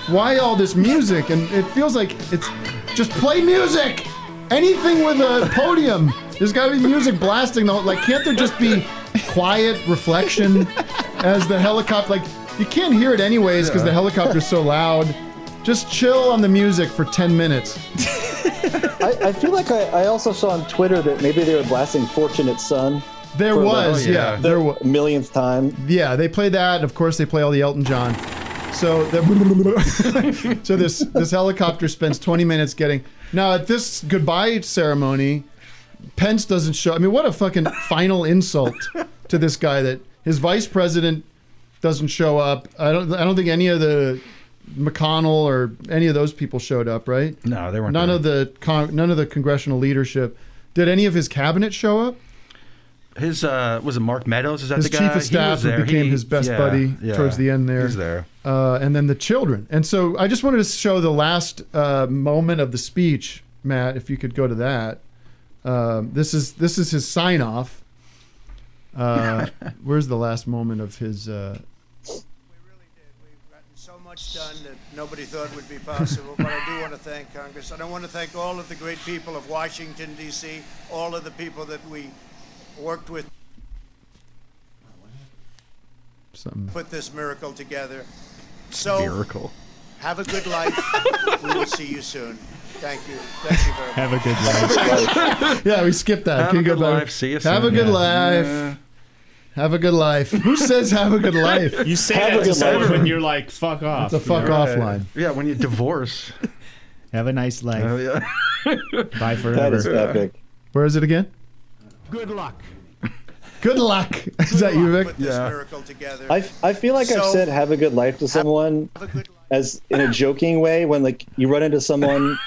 why all this music? And it feels like it's just play music. Anything with a podium. There's got to be music blasting. Like, can't there just be quiet reflection as the helicopter? Like, you can't hear it anyways because the helicopter's so loud. Just chill on the music for 10 minutes. I feel like I also saw on Twitter that maybe they were blasting Fortunate Son. There was, yeah. There was. Millionth time. Yeah, they play that, and of course they play all the Elton John. So, so this helicopter spends 20 minutes getting... Now, at this goodbye ceremony, Pence doesn't show... I mean, what a fucking final insult to this guy that his vice president doesn't show up. I don't think any of the... McConnell or any of those people showed up, right? No, they weren't. None of the congressional leadership. Did any of his cabinet show up? His was it Mark Meadows? Is that his the guy? chief of staff who became his best buddy towards the end there. He's there. And then the children. And so I just wanted to show the last moment of the speech, Matt. If you could go to that. This is his sign off. Where's the last moment of his? Much done that nobody thought would be possible, but I do want to thank Congress, and I want to thank all of the great people of Washington, D.C., all of the people that we worked with put this miracle together. So, miracle. Have a good life. We will see you soon. Thank you. Thank you very much. Have a good life. Yeah, we skipped that. Have a good life. See you soon. Have a good life. Yeah. Have a good life. Who says have a good life? You say that to someone when you're like, fuck off. It's a fuck off line. Yeah, when you divorce. Have a nice life. Oh, yeah. Bye forever. That is epic. Where is it again? Good luck. Good luck. Is that you, Vic? Put this miracle together. I feel like I've said have a good life to someone as in a joking way when like you run into someone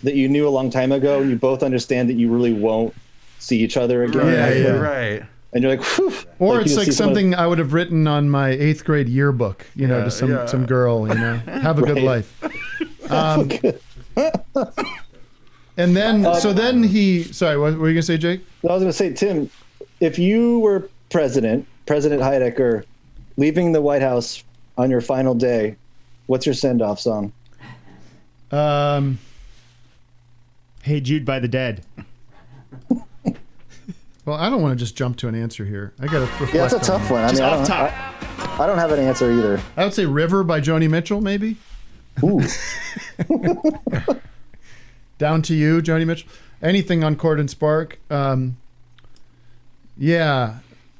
that you knew a long time ago and you both understand that you really won't see each other again. Yeah. Right. And you're like, whew. Or it's like something I would have written on my 8th grade yearbook, you know, to some girl, you know, have a good life. And then, so then he, sorry, what were you going to say, Jake? I was going to say, Tim, if you were President Heidecker, leaving the White House on your final day, what's your send-off song? Hey Jude by the Dead. Well, I don't want to just jump to an answer here. I got to reflect. Yeah, it's a tough one. I mean, I don't have an answer either. I would say River by Joni Mitchell, maybe. Ooh. Down to You, Joni Mitchell. Anything on Cord and Spark. Yeah,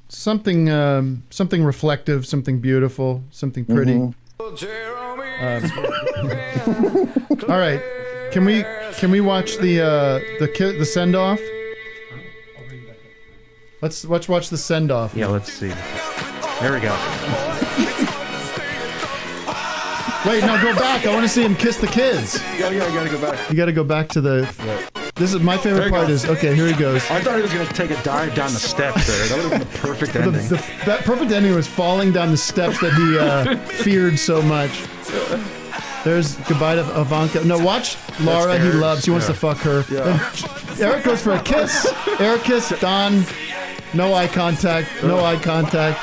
something something reflective, something beautiful, something pretty. All right, can we watch the send off? Let's watch the send off. Yeah, let's see. There we go. Wait, no, go back. I want to see him kiss the kids. Yeah, you gotta go back. You got to go back to the. This is my favorite part. Is okay. Here he goes. I thought he was gonna take a dive down the steps there. That would have been the perfect ending. That perfect ending was falling down the steps that he feared so much. There's goodbye to Ivanka. No, watch Laura. He loves. He wants to fuck her. Yeah. Eric goes for a kiss. Eric kiss. Don. No eye contact. No eye contact.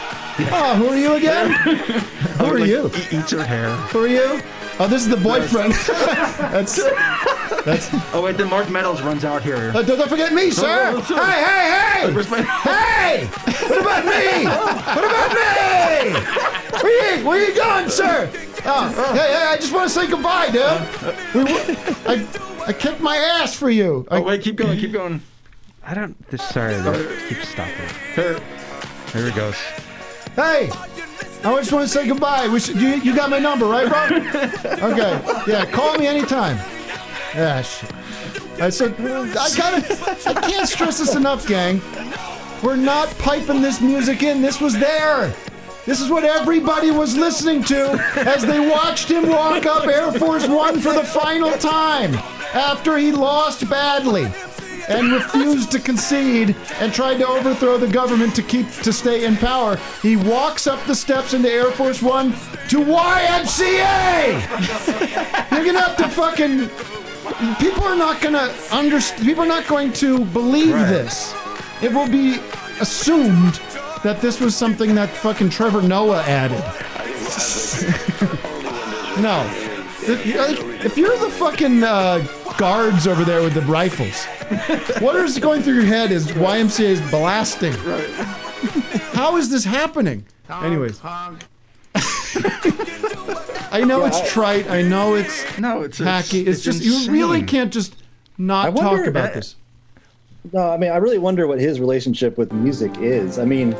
Oh, who are you again? Who are you? Eats her hair. Who are you? Oh, this is the boyfriend. that's. Oh wait, then Mark Meadows runs out here. Don't forget me, sir. Hey! Hey! What about me? What about me? Where you going, sir? Oh, hey! I just want to say goodbye, dude. I kicked my ass for you. Oh wait, keep going, keep going. I don't. Sorry, keep stopping. Here he goes. Hey! I just want to say goodbye. You got my number, right, bro? Okay. Yeah, call me anytime. Yeah, shit. I can't stress this enough, gang. We're not piping this music in. This was there. This is what everybody was listening to as they watched him walk up Air Force One for the final time after he lost badly and refused to concede and tried to overthrow the government to stay in power. He walks up the steps into Air Force One to YMCA. You're gonna have to fucking. People are not gonna understand. People are not going to believe this. It will be assumed that this was something that fucking Trevor Noah added. No. If you're the fucking guards over there with the rifles, what is going through your head is YMCA is blasting. How is this happening? Anyways. I know it's trite. I know it's hacky. It's just insane. You really can't just not talk about this. No, I mean, I really wonder what his relationship with music is. I mean,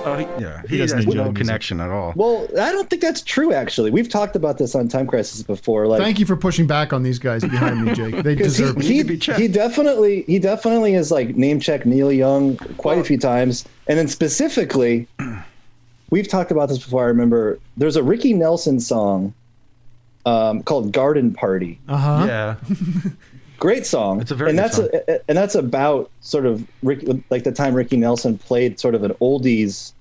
he has no connection at all. Well, I don't think that's true. Actually, we've talked about this on Time Crisis before. Like, thank you for pushing back on these guys behind me, Jake. They deserve it. He definitely has like name checked Neil Young quite a few times, and then specifically, we've talked about this before. I remember there's a Ricky Nelson song called "Garden Party." Yeah. Great song. It's a very good song. And that's about sort of like the time Ricky Nelson played sort of an oldies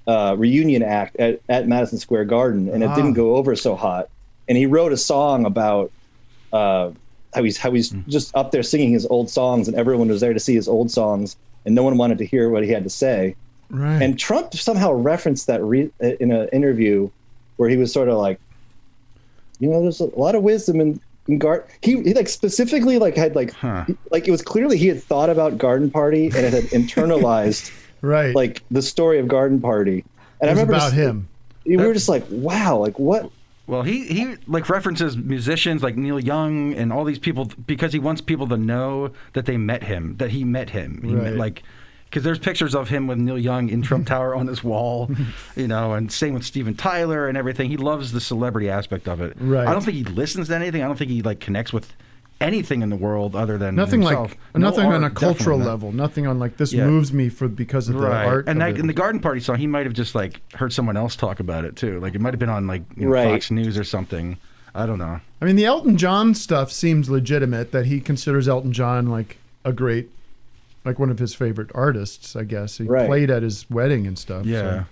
reunion act at Madison Square Garden, and it didn't go over so hot. And he wrote a song about how he's just up there singing his old songs, and everyone was there to see his old songs, and no one wanted to hear what he had to say. Right. And Trump somehow referenced that in an interview where he was sort of like, there's a lot of wisdom in he like specifically like had like it was clearly he had thought about Garden Party and it had internalized like the story of Garden Party. And I remember about him. We were just like, wow, like what? Well, he like references musicians like Neil Young and all these people because he wants people to know that they met him, that he met him. He met, like, because there's pictures of him with Neil Young in Trump Tower on his wall, and same with Steven Tyler and everything. He loves the celebrity aspect of it. Right. I don't think he listens to anything. I don't think he like connects with anything in the world other than nothing himself. like nothing on a cultural level. Nothing on like this moves me because of the art. And of in the Garden Party song, he might have just like heard someone else talk about it too. Like it might have been on like Fox News or something. I don't know. I mean, the Elton John stuff seems legitimate. That he considers Elton John like a great. Like one of his favorite artists, I guess. He played at his wedding and stuff. Yeah.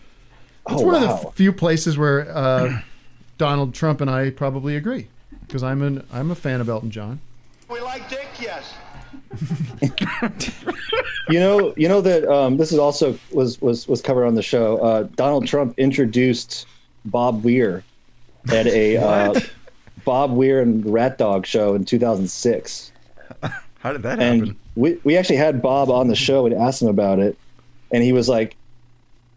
So. It's one of the few places where Donald Trump and I probably agree, because I'm a fan of Elton John. We like Dick, yes. you know that this is also was covered on the show. Donald Trump introduced Bob Weir at a Bob Weir and the Rat Dog show in 2006. How did that happen? We actually had Bob on the show and asked him about it, and he was like,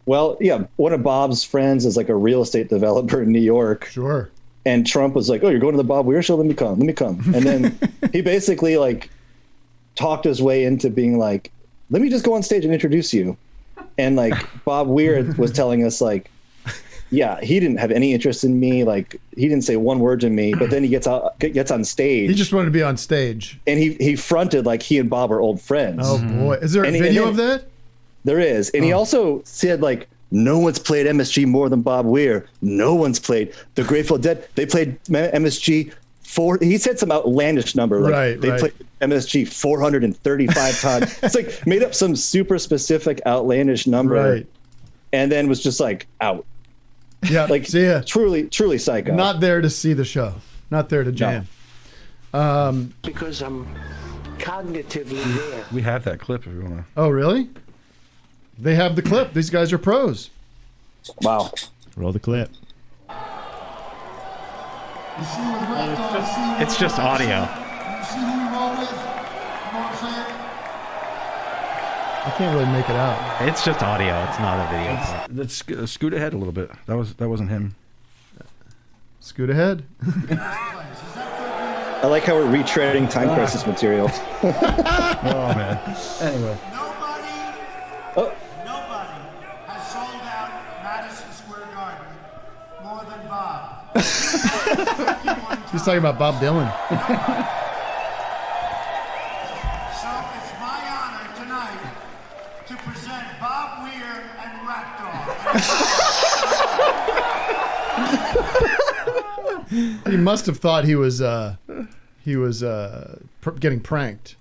well, yeah, one of Bob's friends is like a real estate developer in New York. Sure. And Trump was like, oh, you're going to the Bob Weir show? Let me come. And then he basically like talked his way into being like, let me just go on stage and introduce you. And like Bob Weir was telling us like, yeah, he didn't have any interest in me. Like he didn't say one word to me, but then he gets on stage. He just wanted to be on stage. And he fronted like he and Bob are old friends. Oh boy. Is there a video of that? There is. And he also said like, no one's played MSG more than Bob Weir. No one's played the Grateful Dead. They played MSG he said some outlandish number. Like they played MSG 435 times. It's like made up some super specific outlandish number. Right. And then was just like out. Yeah, like see ya. Truly psycho. Not there to see the show. Not there to jam. No. Because I'm cognitively there. We have that clip if you want to. Oh, really? They have the clip. These guys are pros. Wow. Roll the clip. It's just audio. I can't really make it out. It's just audio. It's not a video. Let's scoot ahead a little bit. That wasn't him. Scoot ahead. I like how we're retreading Time Crisis material. Oh man. Anyway. Nobody has sold out Madison Square Garden more than Bob. He's talking about Bob Dylan. So it's my honor tonight to present Bob Weir and Rat Dog. He must have thought he was getting pranked.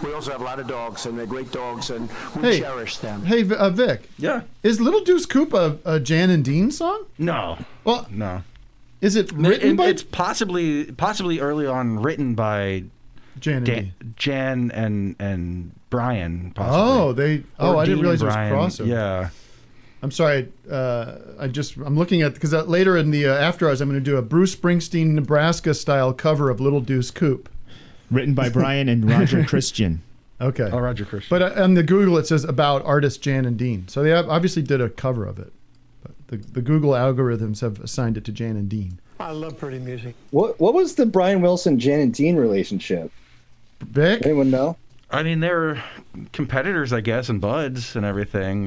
We also have a lot of dogs, and they're great dogs, and we cherish them. Hey, Vic. Yeah. Is Little Deuce Coupe a Jan and Dean song? No. Well, no. Is it written by? It's possibly early on written by Jan and Brian. Possibly. Oh, I didn't realize it was Brian, crossover. Yeah. I'm sorry. I'm looking at because later in the after hours, I'm going to do a Bruce Springsteen Nebraska style cover of Little Deuce Coupe, written by Brian and Roger Christian. Okay. Oh, Roger Christian. But on the Google it says about artist Jan and Dean, so they obviously did a cover of it. But the Google algorithms have assigned it to Jan and Dean. I love pretty music. What was the Brian Wilson Jan and Dean relationship? Vic? Anyone know? I mean, they were competitors, I guess, and buds and everything.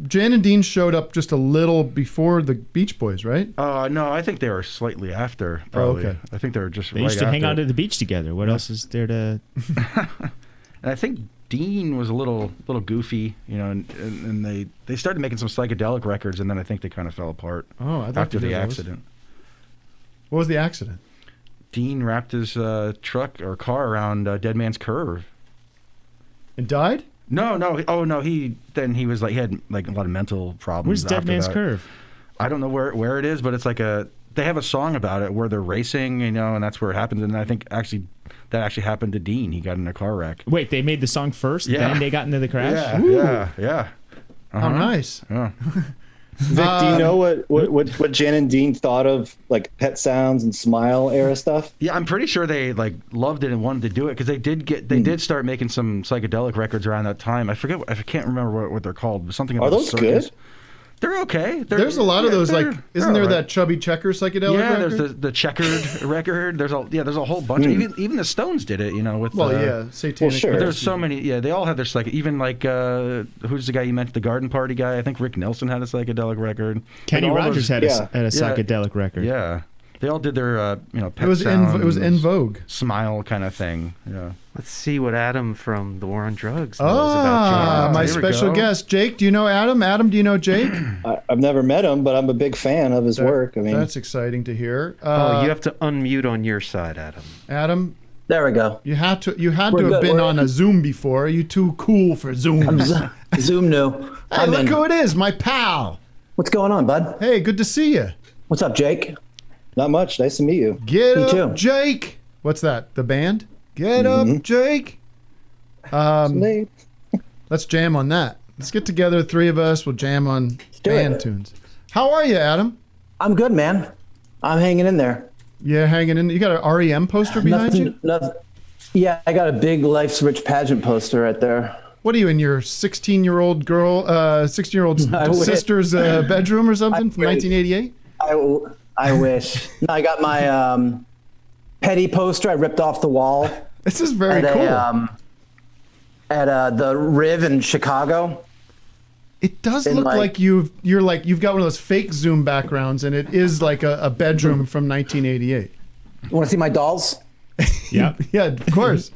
Jan and Dean showed up just a little before the Beach Boys, right? No, I think they were slightly after. Probably. Oh, okay. I think they were just. They used to hang out at the beach together. What else is there to? And I think Dean was a little goofy, and they started making some psychedelic records, and then I think they kind of fell apart. Oh, I'd like after to the hear those. accident. What was the accident? Dean wrapped his truck or car around Dead Man's Curve. And died? No. Oh no. He was like he had like a lot of mental problems. Where's Dead Man's Curve? I don't know where it is, but it's like they have a song about it where they're racing, and that's where it happens. And I think that actually happened to Dean. He got in a car wreck. Wait, they made the song first, then they got into the crash? Yeah. How nice. Yeah. Vic, do you know what Jan and Dean thought of like Pet Sounds and Smile era stuff? Yeah, I'm pretty sure they like loved it and wanted to do it because they did start making some psychedelic records around that time. I can't remember what they're called, but something about Are those circus. good? They're okay. There's a lot of those. Like, isn't there that Chubby Checker psychedelic yeah, record? there's the Checkered record. There's a whole bunch. Even the Stones did it. With Satanic. Well, sure. But there's so many. Yeah, they all have their even like who's the guy you mentioned, the Garden Party guy? I think Rick Nelson had a psychedelic record. Kenny Rogers had a psychedelic record. Yeah. They all did their, Pet it was in vogue. Smile kind of thing. Yeah. Let's see what Adam from the War on Drugs knows about Jan. My special guest, Jake. Do you know Adam? Adam, do you know Jake? I've never met him, but I'm a big fan of his work. I mean, that's exciting to hear. You have to unmute on your side, Adam. Adam, there we go. You had to have been on a Zoom before. Are you too cool for Zoom? Zoom new. Hey, look who it is, my pal. What's going on, bud? Hey, good to see you. What's up, Jake? Not much. Nice to meet you. Get Me up, too. Jake. What's that? The band? Get up, Jake. Let's jam on that. Let's get together, three of us. We'll jam on band tunes. How are you, Adam? I'm good, man. I'm hanging in there. Yeah, hanging in. You got an REM poster behind you? Yeah, I got a big Life's Rich pageant poster right there. What are you in your 16-year-old girl, 16-year-old sister's bedroom or something from 1988? I wish. No, I got my Petty poster I ripped off the wall. This is very cool. At the Riv in Chicago. It does look like you've got one of those fake Zoom backgrounds, and it is like a bedroom from 1988. You want to see my dolls? Yeah. Yeah, of course.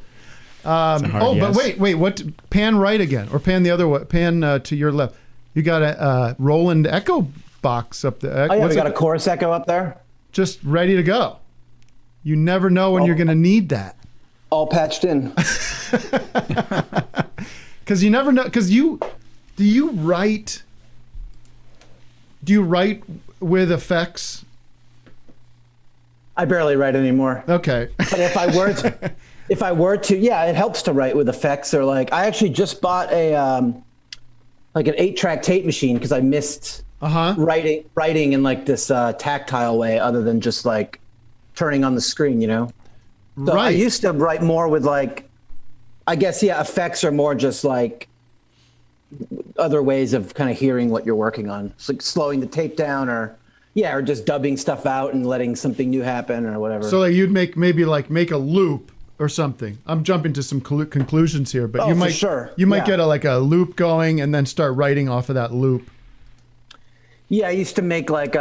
But wait, what? Pan right again, or pan the other way? Pan to your left. You got a Roland Echo box up there. Oh yeah, we got a chorus Echo up there. Just ready to go. You never know when you're going to need that. All patched in. Because you never know. Because do you write with effects? I barely write anymore. Okay. But if I were to, yeah, it helps to write with effects. Or like, I actually just bought an 8-track tape machine because I missed writing in like this tactile way, other than just like turning on the screen, So I used to write more with like, I guess, effects are more just like other ways of kind of hearing what you're working on. It's like slowing the tape down or just dubbing stuff out and letting something new happen or whatever. So like you'd make a loop or something. I'm jumping to some conclusions here, but you might get a loop going and then start writing off of that loop. Yeah, I used to make like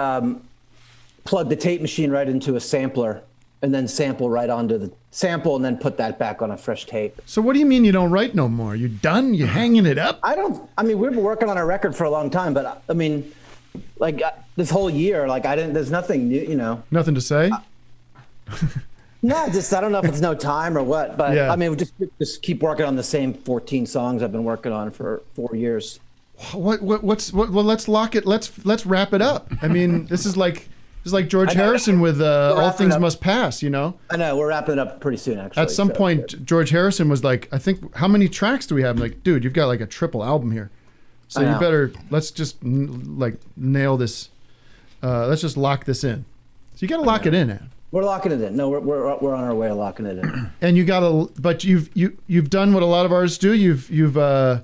plug the tape machine right into a sampler and then sample right onto the sample and then put that back on a fresh tape. So what do you mean you don't write no more? You done? You hanging it up? We've been working on a record for a long time, but I mean, like this whole year, like there's nothing new, Nothing to say? No, I don't know if it's no time or what, but yeah. I mean, we just keep working on the same 14 songs I've been working on for 4 years. Well, let's lock it. Let's wrap it up. I mean, this is like George Harrison with All Things Must Pass, I know, we're wrapping it up pretty soon, actually. At some point, George Harrison was like, I think, how many tracks do we have? I'm like, dude, you've got like a triple album here. So you better, let's just like nail this. Let's just lock this in. So you got to lock it in, Adam. We're locking it in. No, we're on our way to locking it in. And you got to, but you've done what a lot of artists do. You've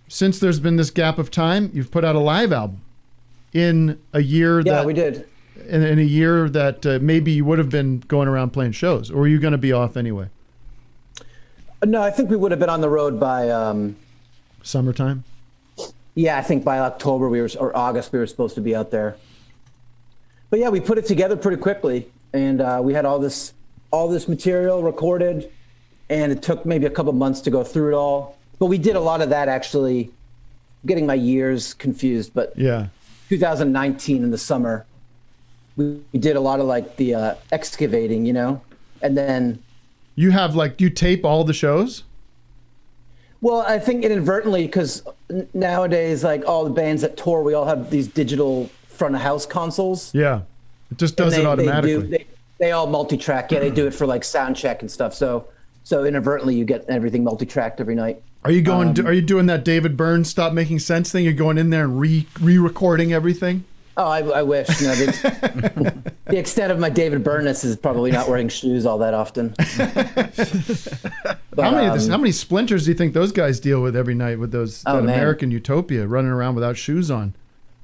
since there's been this gap of time, you've put out a live album in a year. Yeah, we did. In a year that maybe you would have been going around playing shows, or were you going to be off anyway? No, I think we would have been on the road by summertime. Yeah, I think by October or August we were supposed to be out there. But yeah, we put it together pretty quickly, and we had all this material recorded, and it took maybe a couple months to go through it all. But we did a lot of that actually. Getting my years confused, but yeah, 2019 in the summer, we did a lot of like the excavating, and then. You have you tape all the shows? Well, I think inadvertently, because nowadays, like all the bands that tour, we all have these digital front of house consoles. Yeah, it just does it automatically. They all multi-track. Yeah, they do it for like sound check and stuff. So inadvertently, you get everything multi-tracked every night. Are you going? Are you doing that David Byrne stop making sense thing? You're going in there and re-recording everything? Oh, I wish. The extent of my David Byrne-ness is probably not wearing shoes all that often. But, how many splinters do you think those guys deal with every night with that American Utopia running around without shoes on?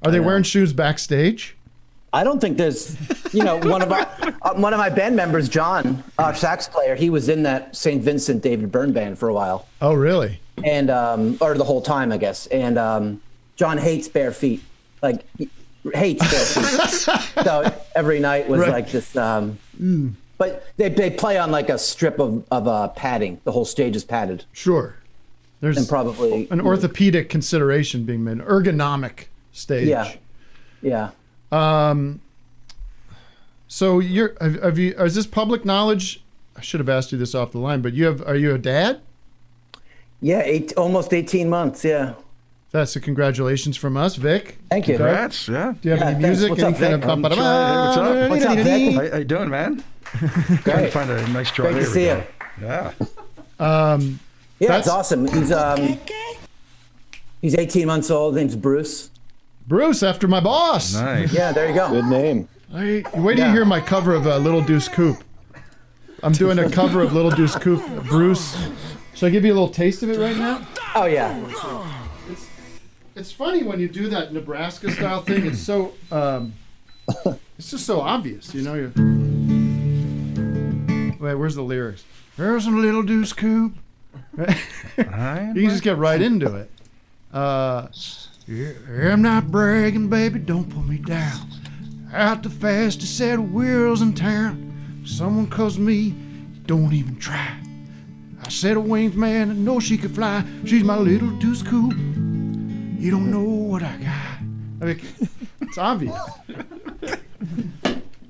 Are they wearing shoes backstage? I don't think there's, one of my band members, John, our sax player, he was in that St. Vincent David Byrne band for a while. Oh, really? And or the whole time, I guess. And John hates bare feet, hates bare feet. So every night was like this. But they play on like a strip of padding. The whole stage is padded. Sure. There's and probably an orthopedic consideration being made, ergonomic stage. Yeah. So is this public knowledge? I should have asked you this off the line, but are you a dad? Yeah, almost 18 months. Yeah. That's a congratulations from us, Vic. Thank you. Congrats. Yeah. Do you have any music? What's up, Vic? What's up? What's up, Vic? How you doing, man? Trying to find a nice draw. Great to see you. Yeah. Yeah, it's awesome. He's 18 months old. His name's Bruce. Bruce, after my boss. Nice. Yeah, there you go. Good name. Wait till you hear my cover of Little Deuce Coupe. I'm doing a cover of Little Deuce Coupe. Bruce, should I give you a little taste of it right now? Oh, yeah. It's funny when you do that Nebraska style thing. It's so, it's just so obvious, Wait, where's the lyrics? There's a Little Deuce Coupe. You can just get right into it. I'm not bragging, baby, don't put me down. Out the fastest set of wheels in town. Someone calls me, don't even try. I said a winged man, I know she could fly. She's my Little Deuce Coupe. You don't know what I got. I mean, it's obvious.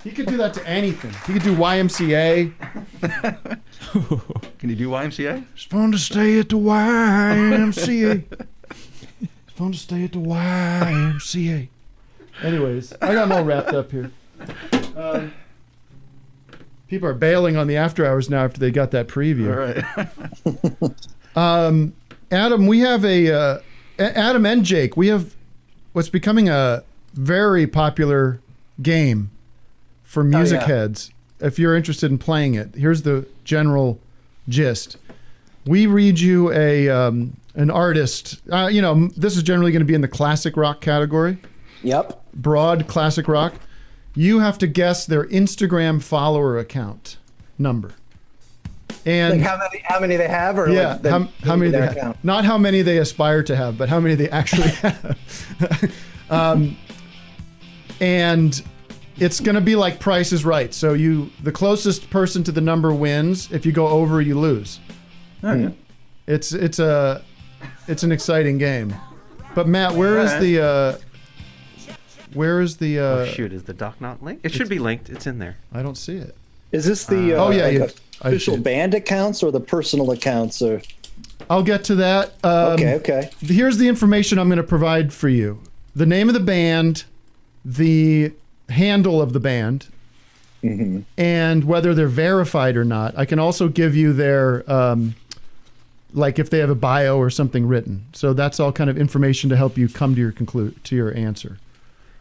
He could do that to anything. He could do YMCA. Can you do YMCA? It's fun to stay at the YMCA. It's fun to stay at the YMCA. Anyways, I got them all wrapped up here. People are bailing on the after hours now after they got that preview. All right. Adam, we have Adam and Jake, we have what's becoming a very popular game for music heads. If you're interested in playing it, here's the general gist. We read you an artist. This is generally going to be in the classic rock category. Yep. Broad classic rock. You have to guess their Instagram follower account number. And how many they have, or how many they have. Not how many they aspire to have, but how many they actually have. And it's going to be like Price is Right. So the closest person to the number wins. If you go over, you lose. Okay. It's an exciting game. But Matt, where is the? Is the doc not linked? It should be linked. It's in there. I don't see it. Is this the official band accounts or the personal accounts? Or I'll get to that. Okay. Here's the information I'm going to provide for you: the name of the band, the handle of the band, and whether they're verified or not. I can also give you their like if they have a bio or something written. So that's all kind of information to help you come to your to your answer.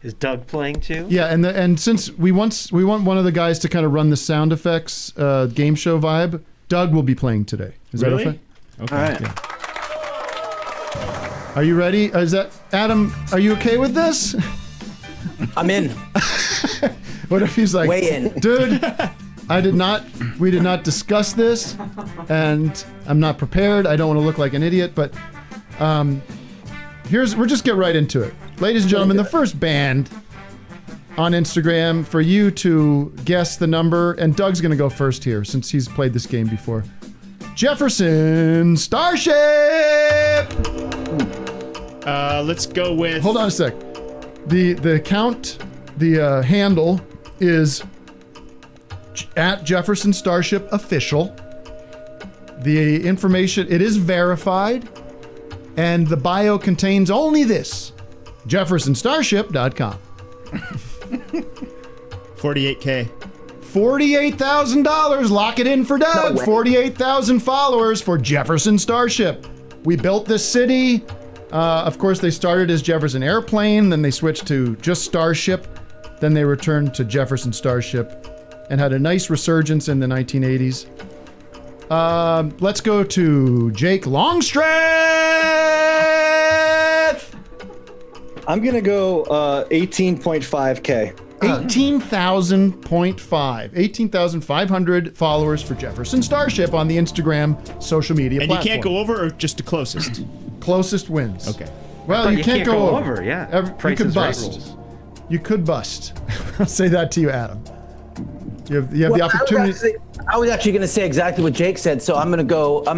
Is Doug playing too? Yeah, and since we want one of the guys to kind of run the sound effects game show vibe, Doug will be playing today. Is Really? that okay? Okay. All right. Are you ready? Is that Adam? Are you okay with this? I'm in. What if he's like, Way in. dude? We did not discuss this, and I'm not prepared. I don't want to look like an idiot, but we'll just get right into it. Ladies and gentlemen, the first band on Instagram for you to guess the number, and Doug's going to go first here since he's played this game before. Jefferson Starship! Let's go with... Hold on a sec. The account, the handle is at Jefferson Starship Official. The information, it is verified, and the bio contains only this: jeffersonstarship.com. $48K. $48,000. Lock it in for Doug. 48,000 followers for Jefferson Starship. We built this city. Of course, they started as Jefferson Airplane, then they switched to just Starship, then they returned to Jefferson Starship, and had a nice resurgence in the 1980s. Let's go to Jake Longstreth. I'm gonna go 18.5K. 18,500 followers for Jefferson Starship on the Instagram social media And platform. you can't go over or just the closest? Closest wins. Okay. Well, you can't go over. Yeah. You Price could is Right bust. rules. You could bust. I'll say that to you, Adam. You have the opportunity. I was actually going to say exactly what Jake said, so I'm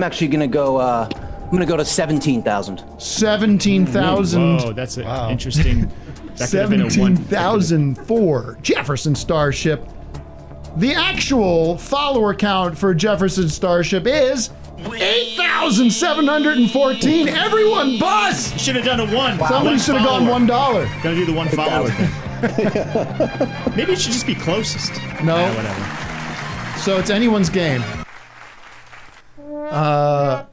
actually going to go to 17,000. 17,000. Whoa, that's an interesting. That could have been a one. 17,000 for Jefferson Starship. The actual follower count for Jefferson Starship is 8,714. Everyone bust! Should have done a one. Somebody should have gone $1. Gonna do the one follower thing. Maybe it should just be closest. No. Whatever. So it's anyone's game. There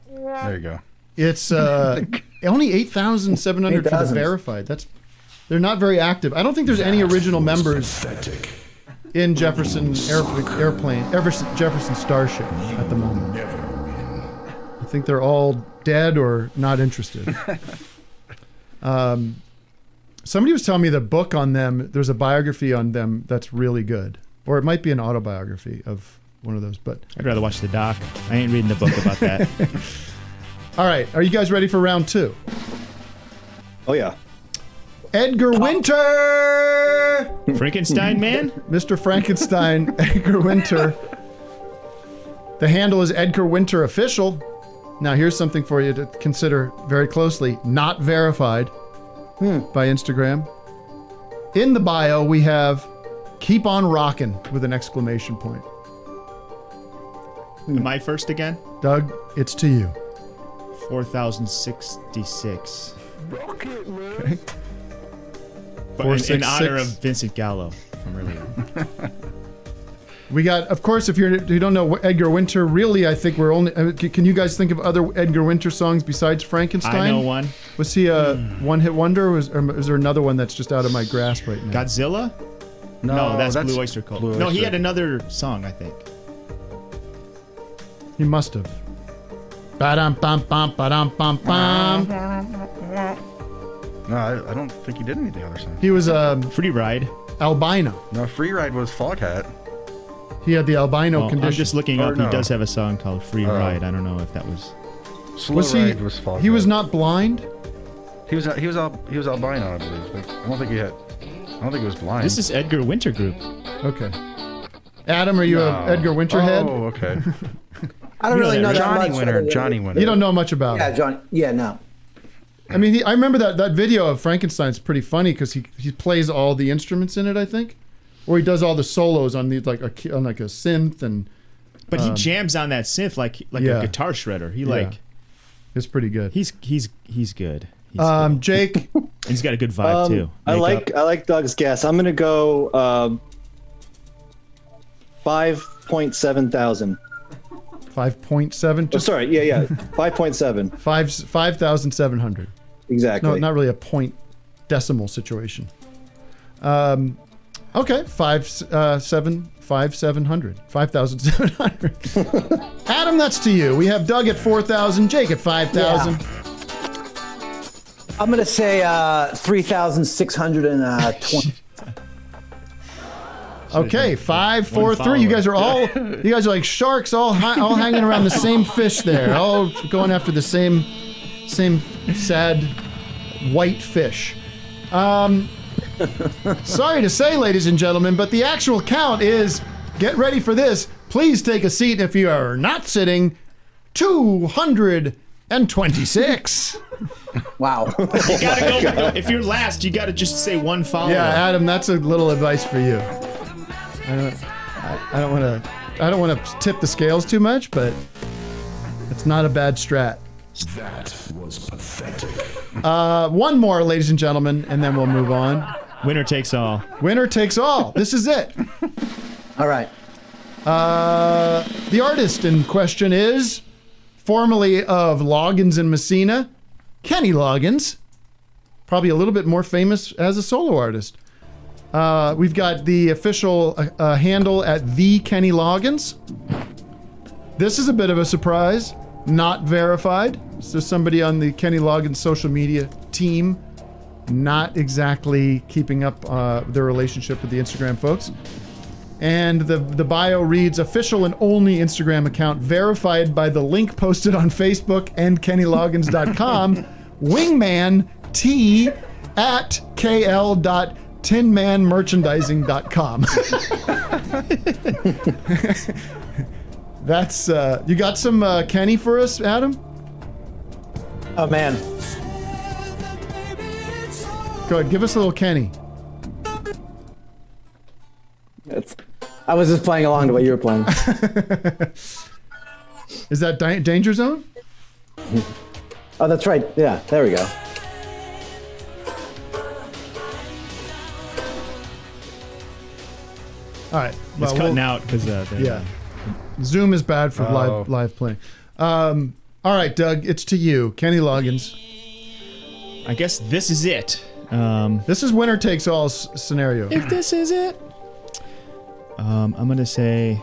you go. It's only 8,700 for the verified. They're not very active. I don't think there's any original members in Jefferson Jefferson Starship at the moment. I think they're all dead or not interested. Somebody was telling me the book on them, there's a biography on them that's really good. Or it might be an autobiography of one of those, but I'd rather watch the doc. I ain't reading the book about that. all right, are you guys ready for round 2? Oh yeah. Edgar Winter! Frankenstein Man? Mr. Frankenstein, Edgar Winter. The handle is Edgar Winter Official. Now here's something for you to consider very closely. Not verified by Instagram. In the bio, we have "Keep on Rockin'" with an exclamation point. Am I first again? Doug, it's to you. 4,066. Okay. But in honor of Vincent Gallo from earlier. We got, of course, if you don't know Edgar Winter, really, I think we're only. Can you guys think of other Edgar Winter songs besides Frankenstein? I know one. Was he a one-hit wonder, or is there another one that's just out of my grasp right now? Godzilla? No, that's Blue Oyster Cult. Blue No, he Oyster. had another song, I think. He must have. Ba-dum bum bum ba-dum bum bum. No, I don't think he did any of the other songs. He was Free Ride. albino. No, Free Ride was Foghat. He had the albino Well, condition. I'm just looking up. no. He does have a song called Free Ride. I don't know if that was. Slow Was he? Ride was Foghat. He was not blind. He was albino, I believe. But I don't think he was blind. This is Edgar Winter Group. Okay. Adam, are you a Edgar Winter head? Oh, okay. I don't really know that Johnny much. Winter. Johnny Winter. You don't know much about Yeah, him. John. Yeah, no. I mean, I remember that video of Frankenstein's pretty funny because he plays all the instruments in it, I think, or he does all the solos on the on a synth and. But he jams on that synth like yeah. a guitar shredder. He it's pretty good. He's good. He's good. Jake, and he's got a good vibe too. I like Doug's guess. I'm gonna go 5.7 thousand. 5.7. Oh, sorry. Yeah. 5.7. 5,700. Exactly. No, not really a point decimal situation. Okay, 5,700. 5,700. Adam, that's to you. We have Doug at 4,000, Jake at 5,000. Yeah. I'm gonna say 3,620. Okay, 5, 4, 3. You guys are like sharks, all hanging around the same fish there, all going after the same sad white fish. Sorry to say, ladies and gentlemen, but the actual count is, get ready for this, please take a seat if you are not sitting, 226. Wow. You gotta go. If you're last, you gotta just say one follow. Yeah, Adam, that's a little advice for you. I don't want to tip the scales too much, but it's not a bad strat. That was pathetic. One more, ladies and gentlemen, and then we'll move on. Winner takes all. Winner takes all. This is it. All right. The artist in question is, formerly of Loggins and Messina, Kenny Loggins. Probably a little bit more famous as a solo artist. We've got the official handle at the Kenny Loggins. This is a bit of a surprise. Not verified. So somebody on the Kenny Loggins social media team not exactly keeping up their relationship with the Instagram folks. And the bio reads, official and only Instagram account verified by the link posted on Facebook and kennyloggins.com, wingman t at kl.tinmanmerchandising.com. That's, you got some Kenny for us, Adam? Oh, man. Go ahead, give us a little Kenny. I was just playing along to what you were playing. Is that Danger Zone? Oh, that's right. Yeah, there we go. All right. It's cutting out because yeah. Zoom is bad for live playing. All right, Doug, it's to you. Kenny Loggins. I guess this is it. This is winner takes all scenario. If this is it. I'm gonna say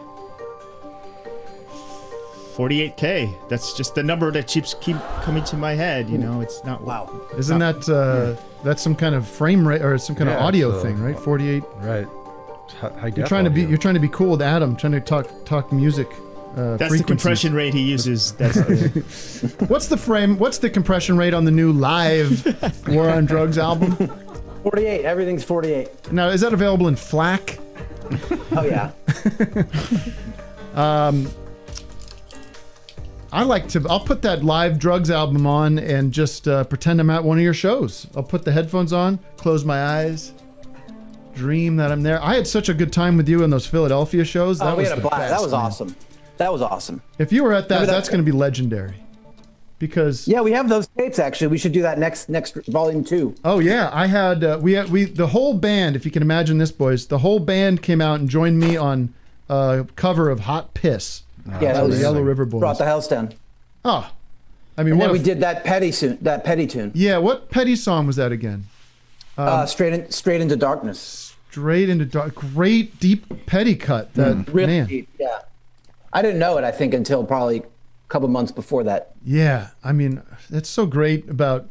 48K. That's just the number that keep coming to my head. You know, it's not. Wow. Isn't that that's some kind of frame rate or some kind of audio thing, right? 48. Right. You're trying to be cool with Adam, trying to talk music. That's the compression rate he uses. That's What's the compression rate on the new live War on Drugs album? 48. Everything's 48. Now, is that available in FLAC? Oh yeah. I'll put that live drugs album on and just pretend I'm at one of your shows. I'll put the headphones on, close my eyes, dream that I'm there. I had such a good time with you in those Philadelphia shows. That was we had a blast. That was awesome. That was awesome. If you were at that's going to be legendary. Because we have those tapes actually. We should do that next volume 2. Oh yeah, I had we the whole band. If you can imagine this, boys, the whole band came out and joined me on a cover of Hot Piss. Yeah, that was the Yellow River Boys. Brought the house down. Oh, I mean, and then we did that petty tune. Yeah, what petty song was that again? Straight into darkness. Straight into dark. Great deep petty cut. That really man. Deep. Yeah, I didn't know it. I think until probably couple months before that. Yeah, I mean, that's so great about,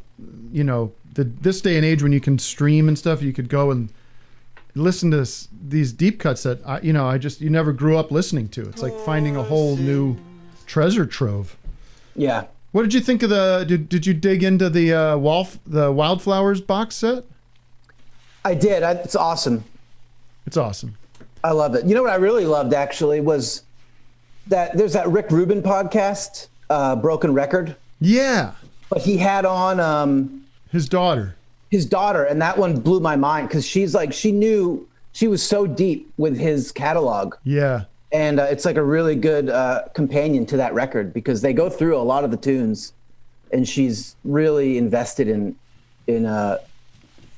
you know, this day and age when you can stream and stuff. You could go and listen to these deep cuts that you never grew up listening to. It's like finding a whole new treasure trove. Yeah. What did you think of did you dig into the Wildflowers box set? I did. It's awesome. It's awesome. I love it. You know what I really loved actually was that there's that Rick Rubin podcast, Broken Record. Yeah. But he had on his daughter. And that one blew my mind because she knew she was so deep with his catalog. Yeah. And it's like a really good companion to that record because they go through a lot of the tunes, and she's really invested in the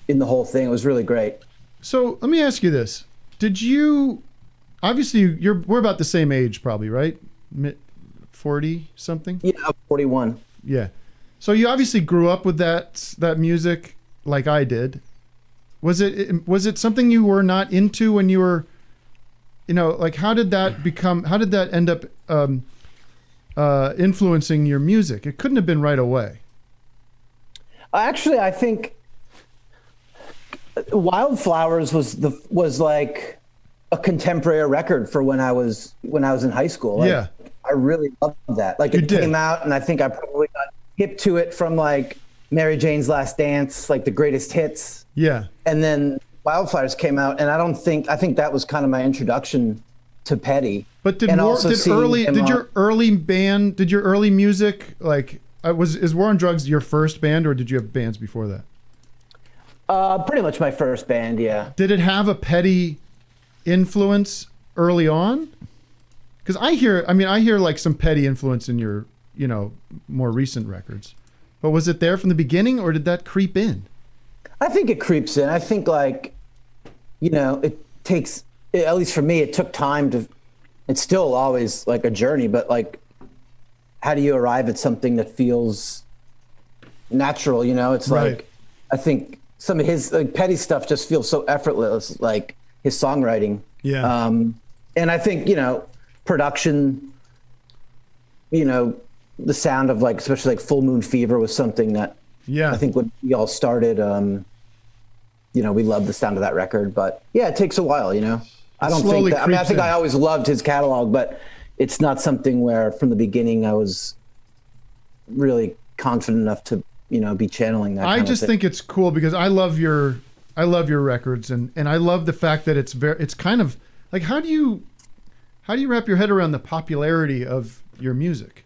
whole thing. It was really great. So let me ask you this: did you? Obviously, we're about the same age, probably, right? 40 something? Yeah, 41. Yeah. So you obviously grew up with that music like I did. Was it something you were not into when you were, like how did that end up influencing your music? It couldn't have been right away. Actually, I think Wildflowers was like a contemporary record for when I was in high school. Like, yeah. I really loved that. Like it came out, and I think I probably got hip to it from like Mary Jane's Last Dance, like the greatest hits. Yeah. And then Wildflowers came out, and I think that was kind of my introduction to Petty. But did your early music like is War on Drugs your first band, or did you have bands before that? Pretty much my first band, yeah. Did it have a Petty influence early on? Because I hear like some Petty influence in your, more recent records. But was it there from the beginning, or did that creep in? I think it creeps in. I think it takes, at least for me, it took time to, it's still always like a journey, but like, how do you arrive at something that feels natural? It's right. Like, I think some of his Petty stuff just feels so effortless, like his songwriting. Yeah. And I think, production, the sound of like, especially like Full Moon Fever was something that I think when we all started, we loved the sound of that record, but yeah, it takes a while, I don't think that, I think I always loved his catalog, but it's not something where from the beginning I was really confident enough to, be channeling that. I just think it's cool because I love your records and I love the fact that it's kind of like, how do you wrap your head around the popularity of your music?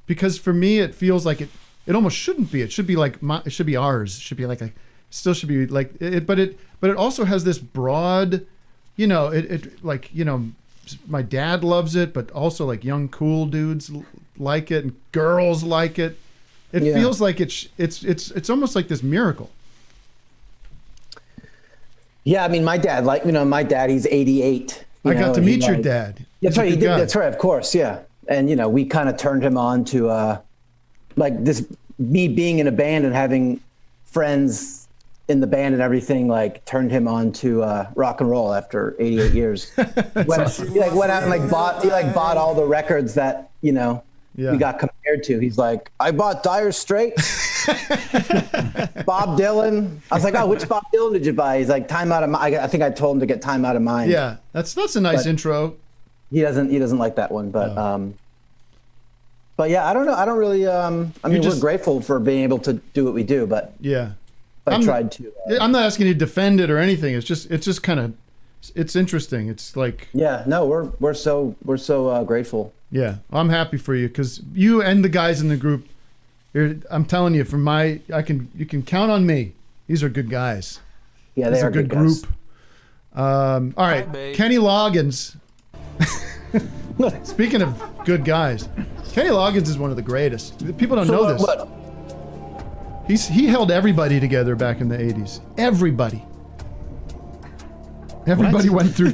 Because for me, it feels like it almost shouldn't be. It should be like it should be ours. It should be like still should be like it, but it also has this broad, my dad loves it, but also like young cool dudes like it and girls like it. It feels like it's almost like this miracle. Yeah, I mean, my dad, he's 88. I got to meet your dad. That's right. He did. That's right. Of course. Yeah. And, we kind of turned him on to, me being in a band and having friends in the band and everything, like turned him on to rock and roll after 88 years. He went out and bought all the records that, we got compared to. He's like, I bought Dire Straits, Bob Dylan. I was like, oh, which Bob Dylan did you buy? He's like, Time Out of Mind. I think I told him to get Time Out of Mind. Yeah, that's a nice intro. He doesn't like that one, but yeah, I don't know. I don't really. We're grateful for being able to do what we do, but yeah, I tried to. I'm not asking you to defend it or anything. It's just kind of, it's interesting. It's like we're so grateful. Yeah, I'm happy for you because you and the guys in the group. I'm telling you, you can count on me. These are good guys. Yeah, they are a good group. All right, Kenny Loggins. Speaking of good guys, Kenny Loggins is one of the greatest. People don't know this. What? He held everybody together back in the 80s. Everybody went through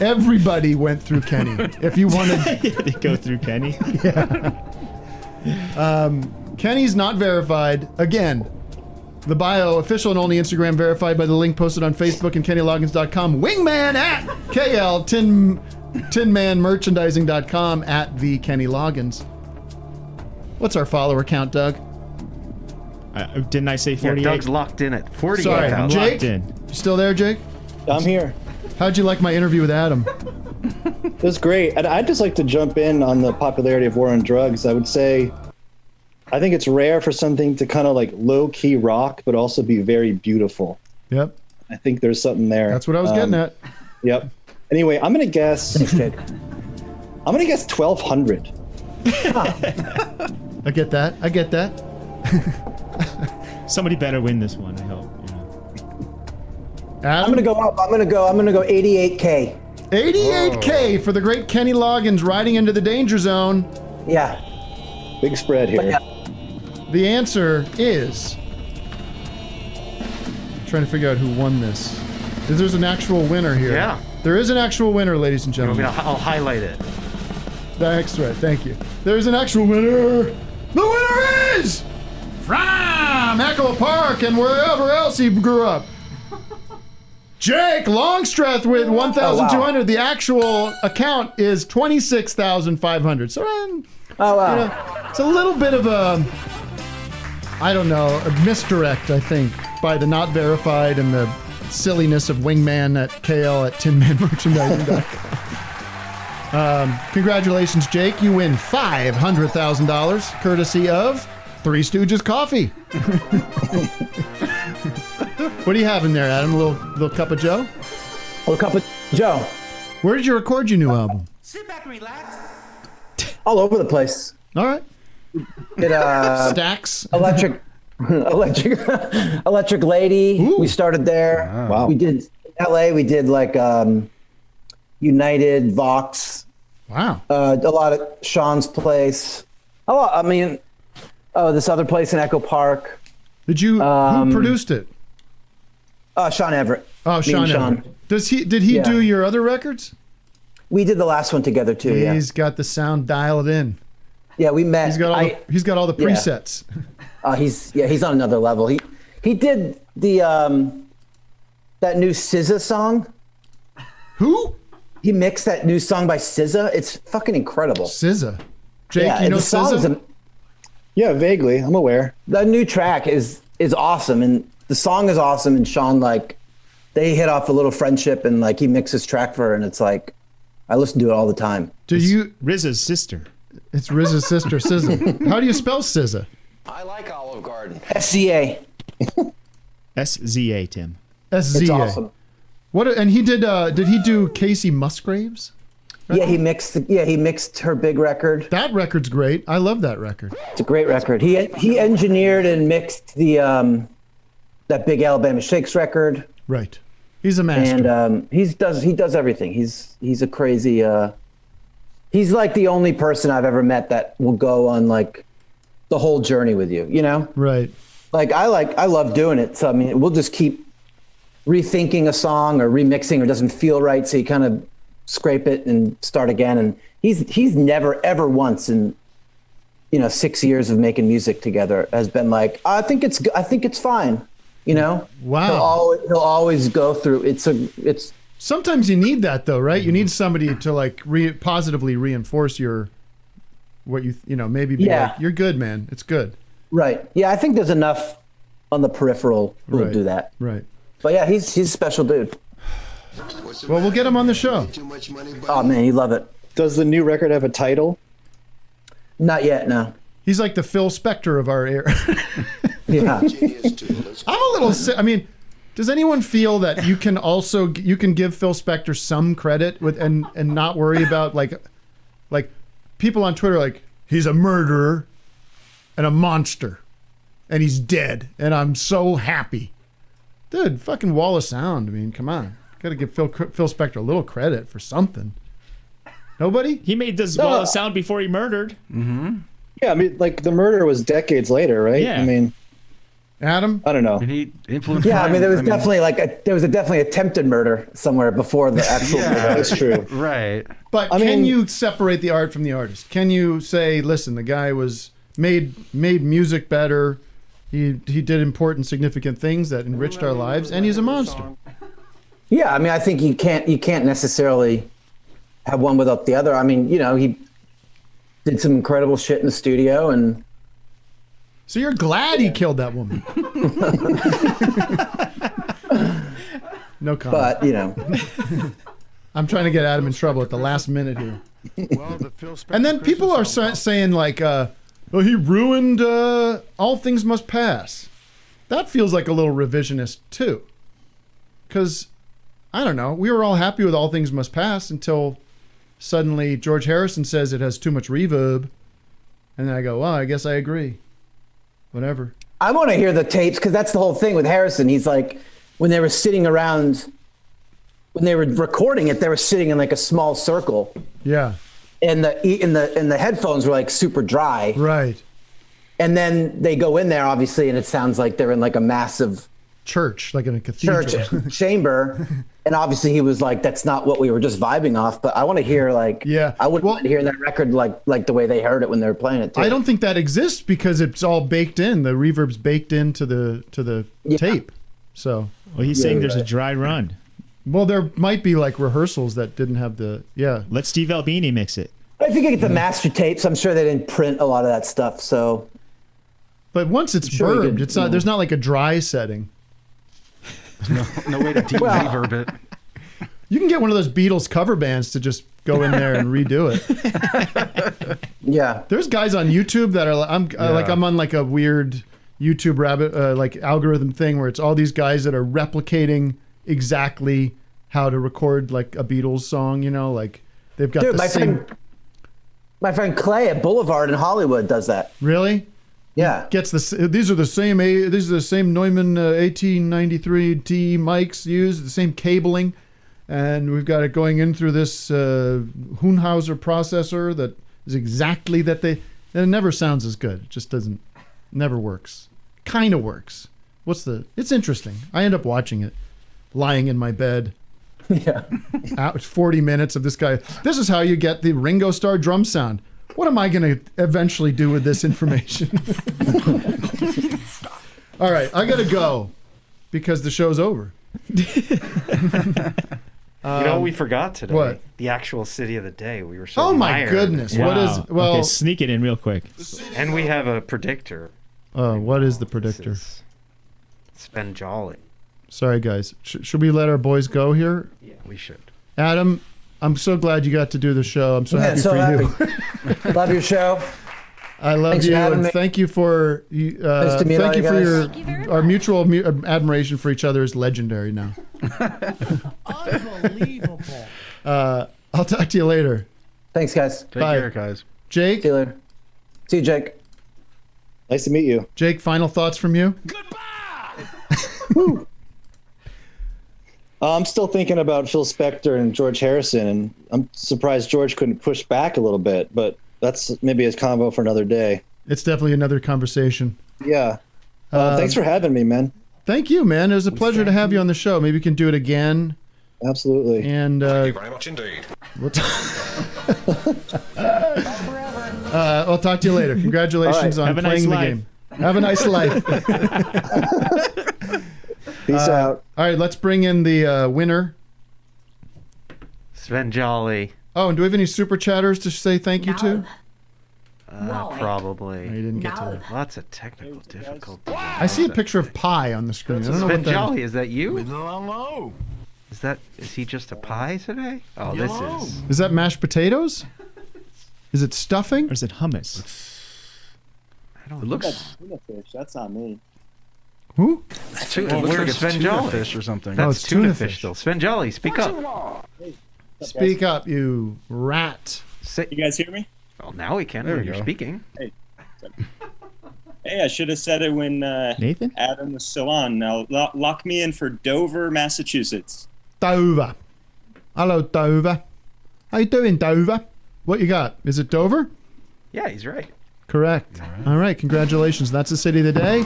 everybody went through Kenny. If you wanted to go through Kenny. Yeah. Kenny's not verified. Again, the bio, official and only Instagram, verified by the link posted on Facebook and KennyLoggins.com. Wingman at KL, tinmanmerchandising.com at the Kenny Loggins. What's our follower count, Doug? Didn't I say 48? Yeah, Doug's locked in at 48. Sorry, Jake? You still there, Jake? I'm here. How'd you like my interview with Adam? It was great. And I'd just like to jump in on the popularity of War on Drugs. I would say, I think it's rare for something to kind of like low-key rock, but also be very beautiful. Yep. I think there's something there. That's what I was getting at. Yep. Anyway, I'm going to guess... Thanks, Jake. I'm going to guess 1,200. I get that. Somebody better win this one, I hope. I'm going to go up. I'm going to go 88K. 88K for the great Kenny Loggins riding into the danger zone. Yeah. Big spread here. The answer is... I'm trying to figure out who won this. There's an actual winner here. Yeah. There is an actual winner, ladies and gentlemen. I'll highlight it. Thanks, Red. Thank you. There's an actual winner. The winner is from Echo Park and wherever else he grew up. Jake Longstreth with 1,200. Oh, wow. The actual account is 26,500. So, it's a little bit of a, I don't know, a misdirect, I think, by the not verified and the silliness of Wingman at KL at tinmanmerchandising.com. Congratulations, Jake. You win $500,000 courtesy of Three Stooges Coffee. What do you have in there, Adam? A little cup of Joe? A little cup of Joe. Where did you record your new album? Sit back and relax. All over the place. All right. Stacks. Electric Lady. Ooh. We started there. Wow. We did LA. We did like United, Vox. Wow. A lot of Sean's place. This other place in Echo Park. Did you? Who produced it? Sean Everett. Oh, Sean Everett. Did he do your other records? We did the last one together too. He's got the sound dialed in. Yeah, we met. He's got all the presets. He's on another level. He did the that new SZA song. Who? He mixed that new song by SZA. It's fucking incredible. SZA. Jake, you know SZA? Yeah, vaguely. I'm aware. The new track is awesome, and the song is awesome. And Sean, they hit off a little friendship, and he mixes track for her, and it's I listen to it all the time. RZA's sister? It's RZA's sister, SZA. How do you spell SZA? I like Olive Garden. SZA. SZA, Tim. SZA. It's awesome. What? And he did he do Casey Musgraves? Yeah, he mixed her big record. That record's great. I love that record. It's a great record. He engineered and mixed the that big Alabama Shakes record. Right. He's a master. And he does everything. He's a crazy he's like the only person I've ever met that will go on the whole journey with you, you know? Right. I love doing it. So we'll just keep rethinking a song or remixing or doesn't feel right, so you kind of scrape it and start again. And he's never ever once in 6 years of making music together has been I think it's fine, Wow. He'll always go through. It's sometimes you need that though, right? You need somebody to positively reinforce what you maybe be you're good, man. It's good. Right. Yeah, I think there's enough on the peripheral who'll do that. Right. But yeah, he's a special dude. Well, we'll get him on the show. Oh man, you love it. Does the new record have a title? Not yet, no. He's like the Phil Spector of our era. Yeah. I'm a little. Does anyone feel that you can give Phil Spector some credit and not worry about like people on Twitter he's a murderer and a monster and he's dead and I'm so happy, dude. Fucking Wall of Sound. Come on. Got to give Phil Spector a little credit for something. Nobody? He made this Wall of Sound before he murdered. Mm-hmm. Yeah, the murder was decades later, right? Yeah. Adam? I don't know. Did he influence? Yeah, there was definitely definitely attempted murder somewhere before the actual murder. That's true. Right. But can you separate the art from the artist? Can you say, listen, the guy made music better. He did important, significant things that enriched our lives, and he's a monster. Yeah, I think you can't necessarily have one without the other. He did some incredible shit in the studio, and so you're glad he killed that woman. No comment. But I'm trying to get Adam in trouble at the last minute here. And then people are saying he ruined All Things Must Pass. That feels like a little revisionist too, because I don't know. We were all happy with All Things Must Pass until suddenly George Harrison says it has too much reverb. And then I go, well, I guess I agree. Whatever. I want to hear the tapes because that's the whole thing with Harrison. He's when they were sitting around, when they were recording it, they were sitting in a small circle. Yeah. And the headphones were super dry. Right. And then they go in there, obviously, and it sounds like they're in a massive church, like in a cathedral church chamber. And obviously he was like, that's not what we were just vibing off, but I want to hear like, I wouldn't mind hearing that record like the way they heard it when they were playing it too. I don't think that exists because it's all baked in. The reverb's baked into the tape. So, well, he's saying there's a dry run. Well, there might be like rehearsals that didn't have the Let Steve Albini mix it. I think I get the master tapes. I'm sure they didn't print a lot of that stuff. So, but once it's burbed, it's not. There's not like a dry setting. No way to reverb it. You can get one of those Beatles cover bands to just go in there and redo it. Yeah, there's guys on YouTube that are. I'm on like a weird YouTube rabbit like algorithm thing where it's all these guys that are replicating exactly how to record like a Beatles song. You know, like they've got the same. My friend Clay at Boulevard in Hollywood does that. Really? Yeah. Gets the these are the same Neumann 1893 mics used, the same cabling, and we've got it going in through this Hohenhauser processor that is exactly that and it never sounds as good. It just never works. Kind of works. It's interesting. I end up watching it, lying in my bed. Yeah. 40 minutes of this guy. This is how you get the Ringo Starr drum sound. What am I going to eventually do with this information? All right, I got to go because the show's over. You know what we forgot today? What? The actual city of the day. We were so Oh my mired. goodness. What is okay, sneak it in real quick. And we have a predictor. What is the predictor? Sven Jolly. Sorry guys. Should we let our boys go here? Yeah, we should. Adam, I'm so glad you got to do the show. I'm so happy for you. Love your show. I love Thanks you, for having and me. thank you for Nice to meet thank all you for you guys. our mutual admiration for each other is legendary now. Unbelievable. I'll talk to you later. Thanks, guys. Take care, guys. Jake? See you later. See you, Jake. Nice to meet you. Jake, final thoughts from you? I'm still thinking about Phil Spector and George Harrison, and I'm surprised George couldn't push back a little bit, but that's maybe a combo for another day. It's definitely another conversation. Yeah. Thanks for having me, man. Thank you, man. It was a pleasure to have you on the show. Maybe we can do it again. Absolutely. And Thank you very much indeed. I'll talk to you later. Congratulations on playing the game. Have a nice life. Peace out. All right, let's bring in the winner. Sven Jolly. Oh, and do we have any super chatters to say thank you to? Probably. No, you didn't get to that. Lots of technical difficulties. I see a picture of pie on the screen. I don't know Sven what that Jolly, is. is that you? Is he just a pie today? Oh, this is. Is that mashed potatoes? Is it stuffing? Or is it hummus? I don't It know. looks. Tuna fish. That's not me. Who? It Well, looks like where's it's Sven tuna Jolly? fish or something. Oh, That's it's tuna tuna fish fish. still. Sven Jolly, speak up. Speak up, you rat. You guys hear me? Well, now we can There when we you're go. speaking. Hey. Hey, I should have said it when Nathan? Adam was still on. Now lock me in for Dover, Massachusetts. Dover. Hello, Dover. How you doing, Dover? What you got? Is it Dover? Yeah, he's right. Correct. All right, congratulations. That's the city of the day.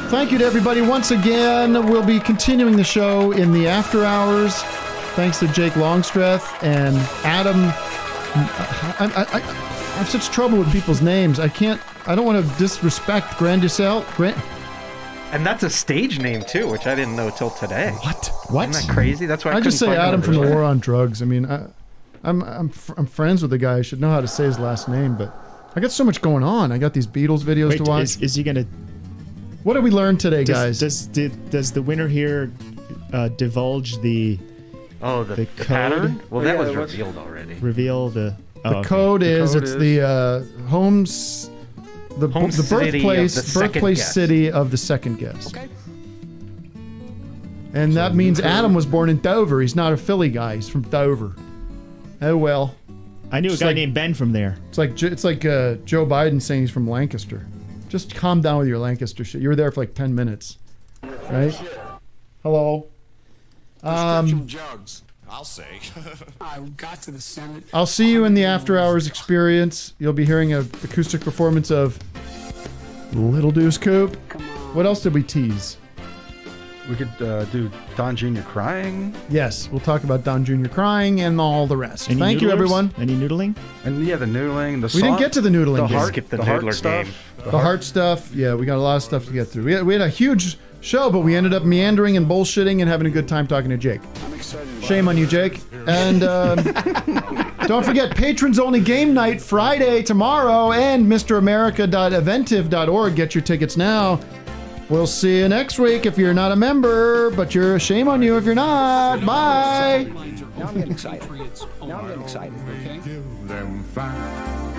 Thank you to everybody once again. We'll be continuing the show in the after hours. Thanks to Jake Longstreth and Adam. I have such trouble with people's names. I don't want to disrespect Grandisel. And that's a stage name too, which I didn't know till today. What? Isn't that crazy? That's why I just say couldn't find Adam it from the originally. War on Drugs. I mean, I'm friends with the guy. I should know how to say his last name, but I got so much going on. I got these Beatles videos to watch. Is he gonna? What did we learn today, guys? Does the winner here divulge the? Oh, the code? pattern? Well, that was revealed already. Reveal the. The code is the Holmes, the city of the second birthplace guest. city of the second guest. Okay. And that means Adam was born in Dover. He's not a Philly guy. He's from Dover. Oh well. I knew a guy named Ben from there. It's like Joe Biden saying he's from Lancaster. Just calm down with your Lancaster shit. You were there for like 10 minutes, right? Hello. Jugs, I'll say. I got to the Senate. I'll see you in the after hours experience. You'll be hearing an acoustic performance of Little Deuce Coupe. What else did we tease? We could do Don Jr. crying. Yes, we'll talk about Don Jr. crying and all the rest. Any Thank you, noodlers? everyone. Any noodling? And yeah, the noodling. We didn't get to the noodling. The game. heart, Skip the heart noodler stuff. game. The heart stuff. Yeah, we got a lot of stuff to get through. We had a huge show, but we ended up meandering and bullshitting and having a good time talking to Jake. Shame on you, Jake. And don't forget, patrons only game night Friday tomorrow and MrAmerica.eventive.org. Get your tickets now. We'll see you next week if you're not a member, but shame on you if you're not. Bye. Now I'm getting excited. Okay? Give them fact.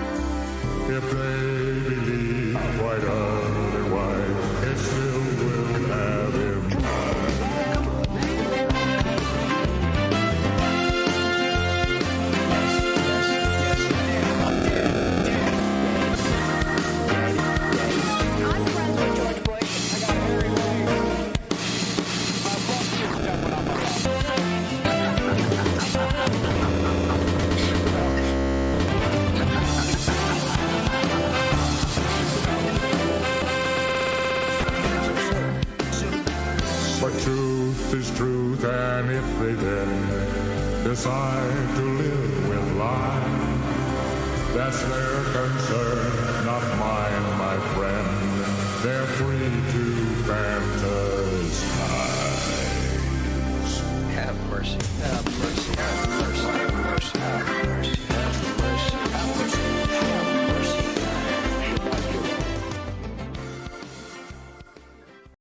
If they believe quite otherwise, it still will have But truth is truth, and if they then decide to live with lies, that's their concern.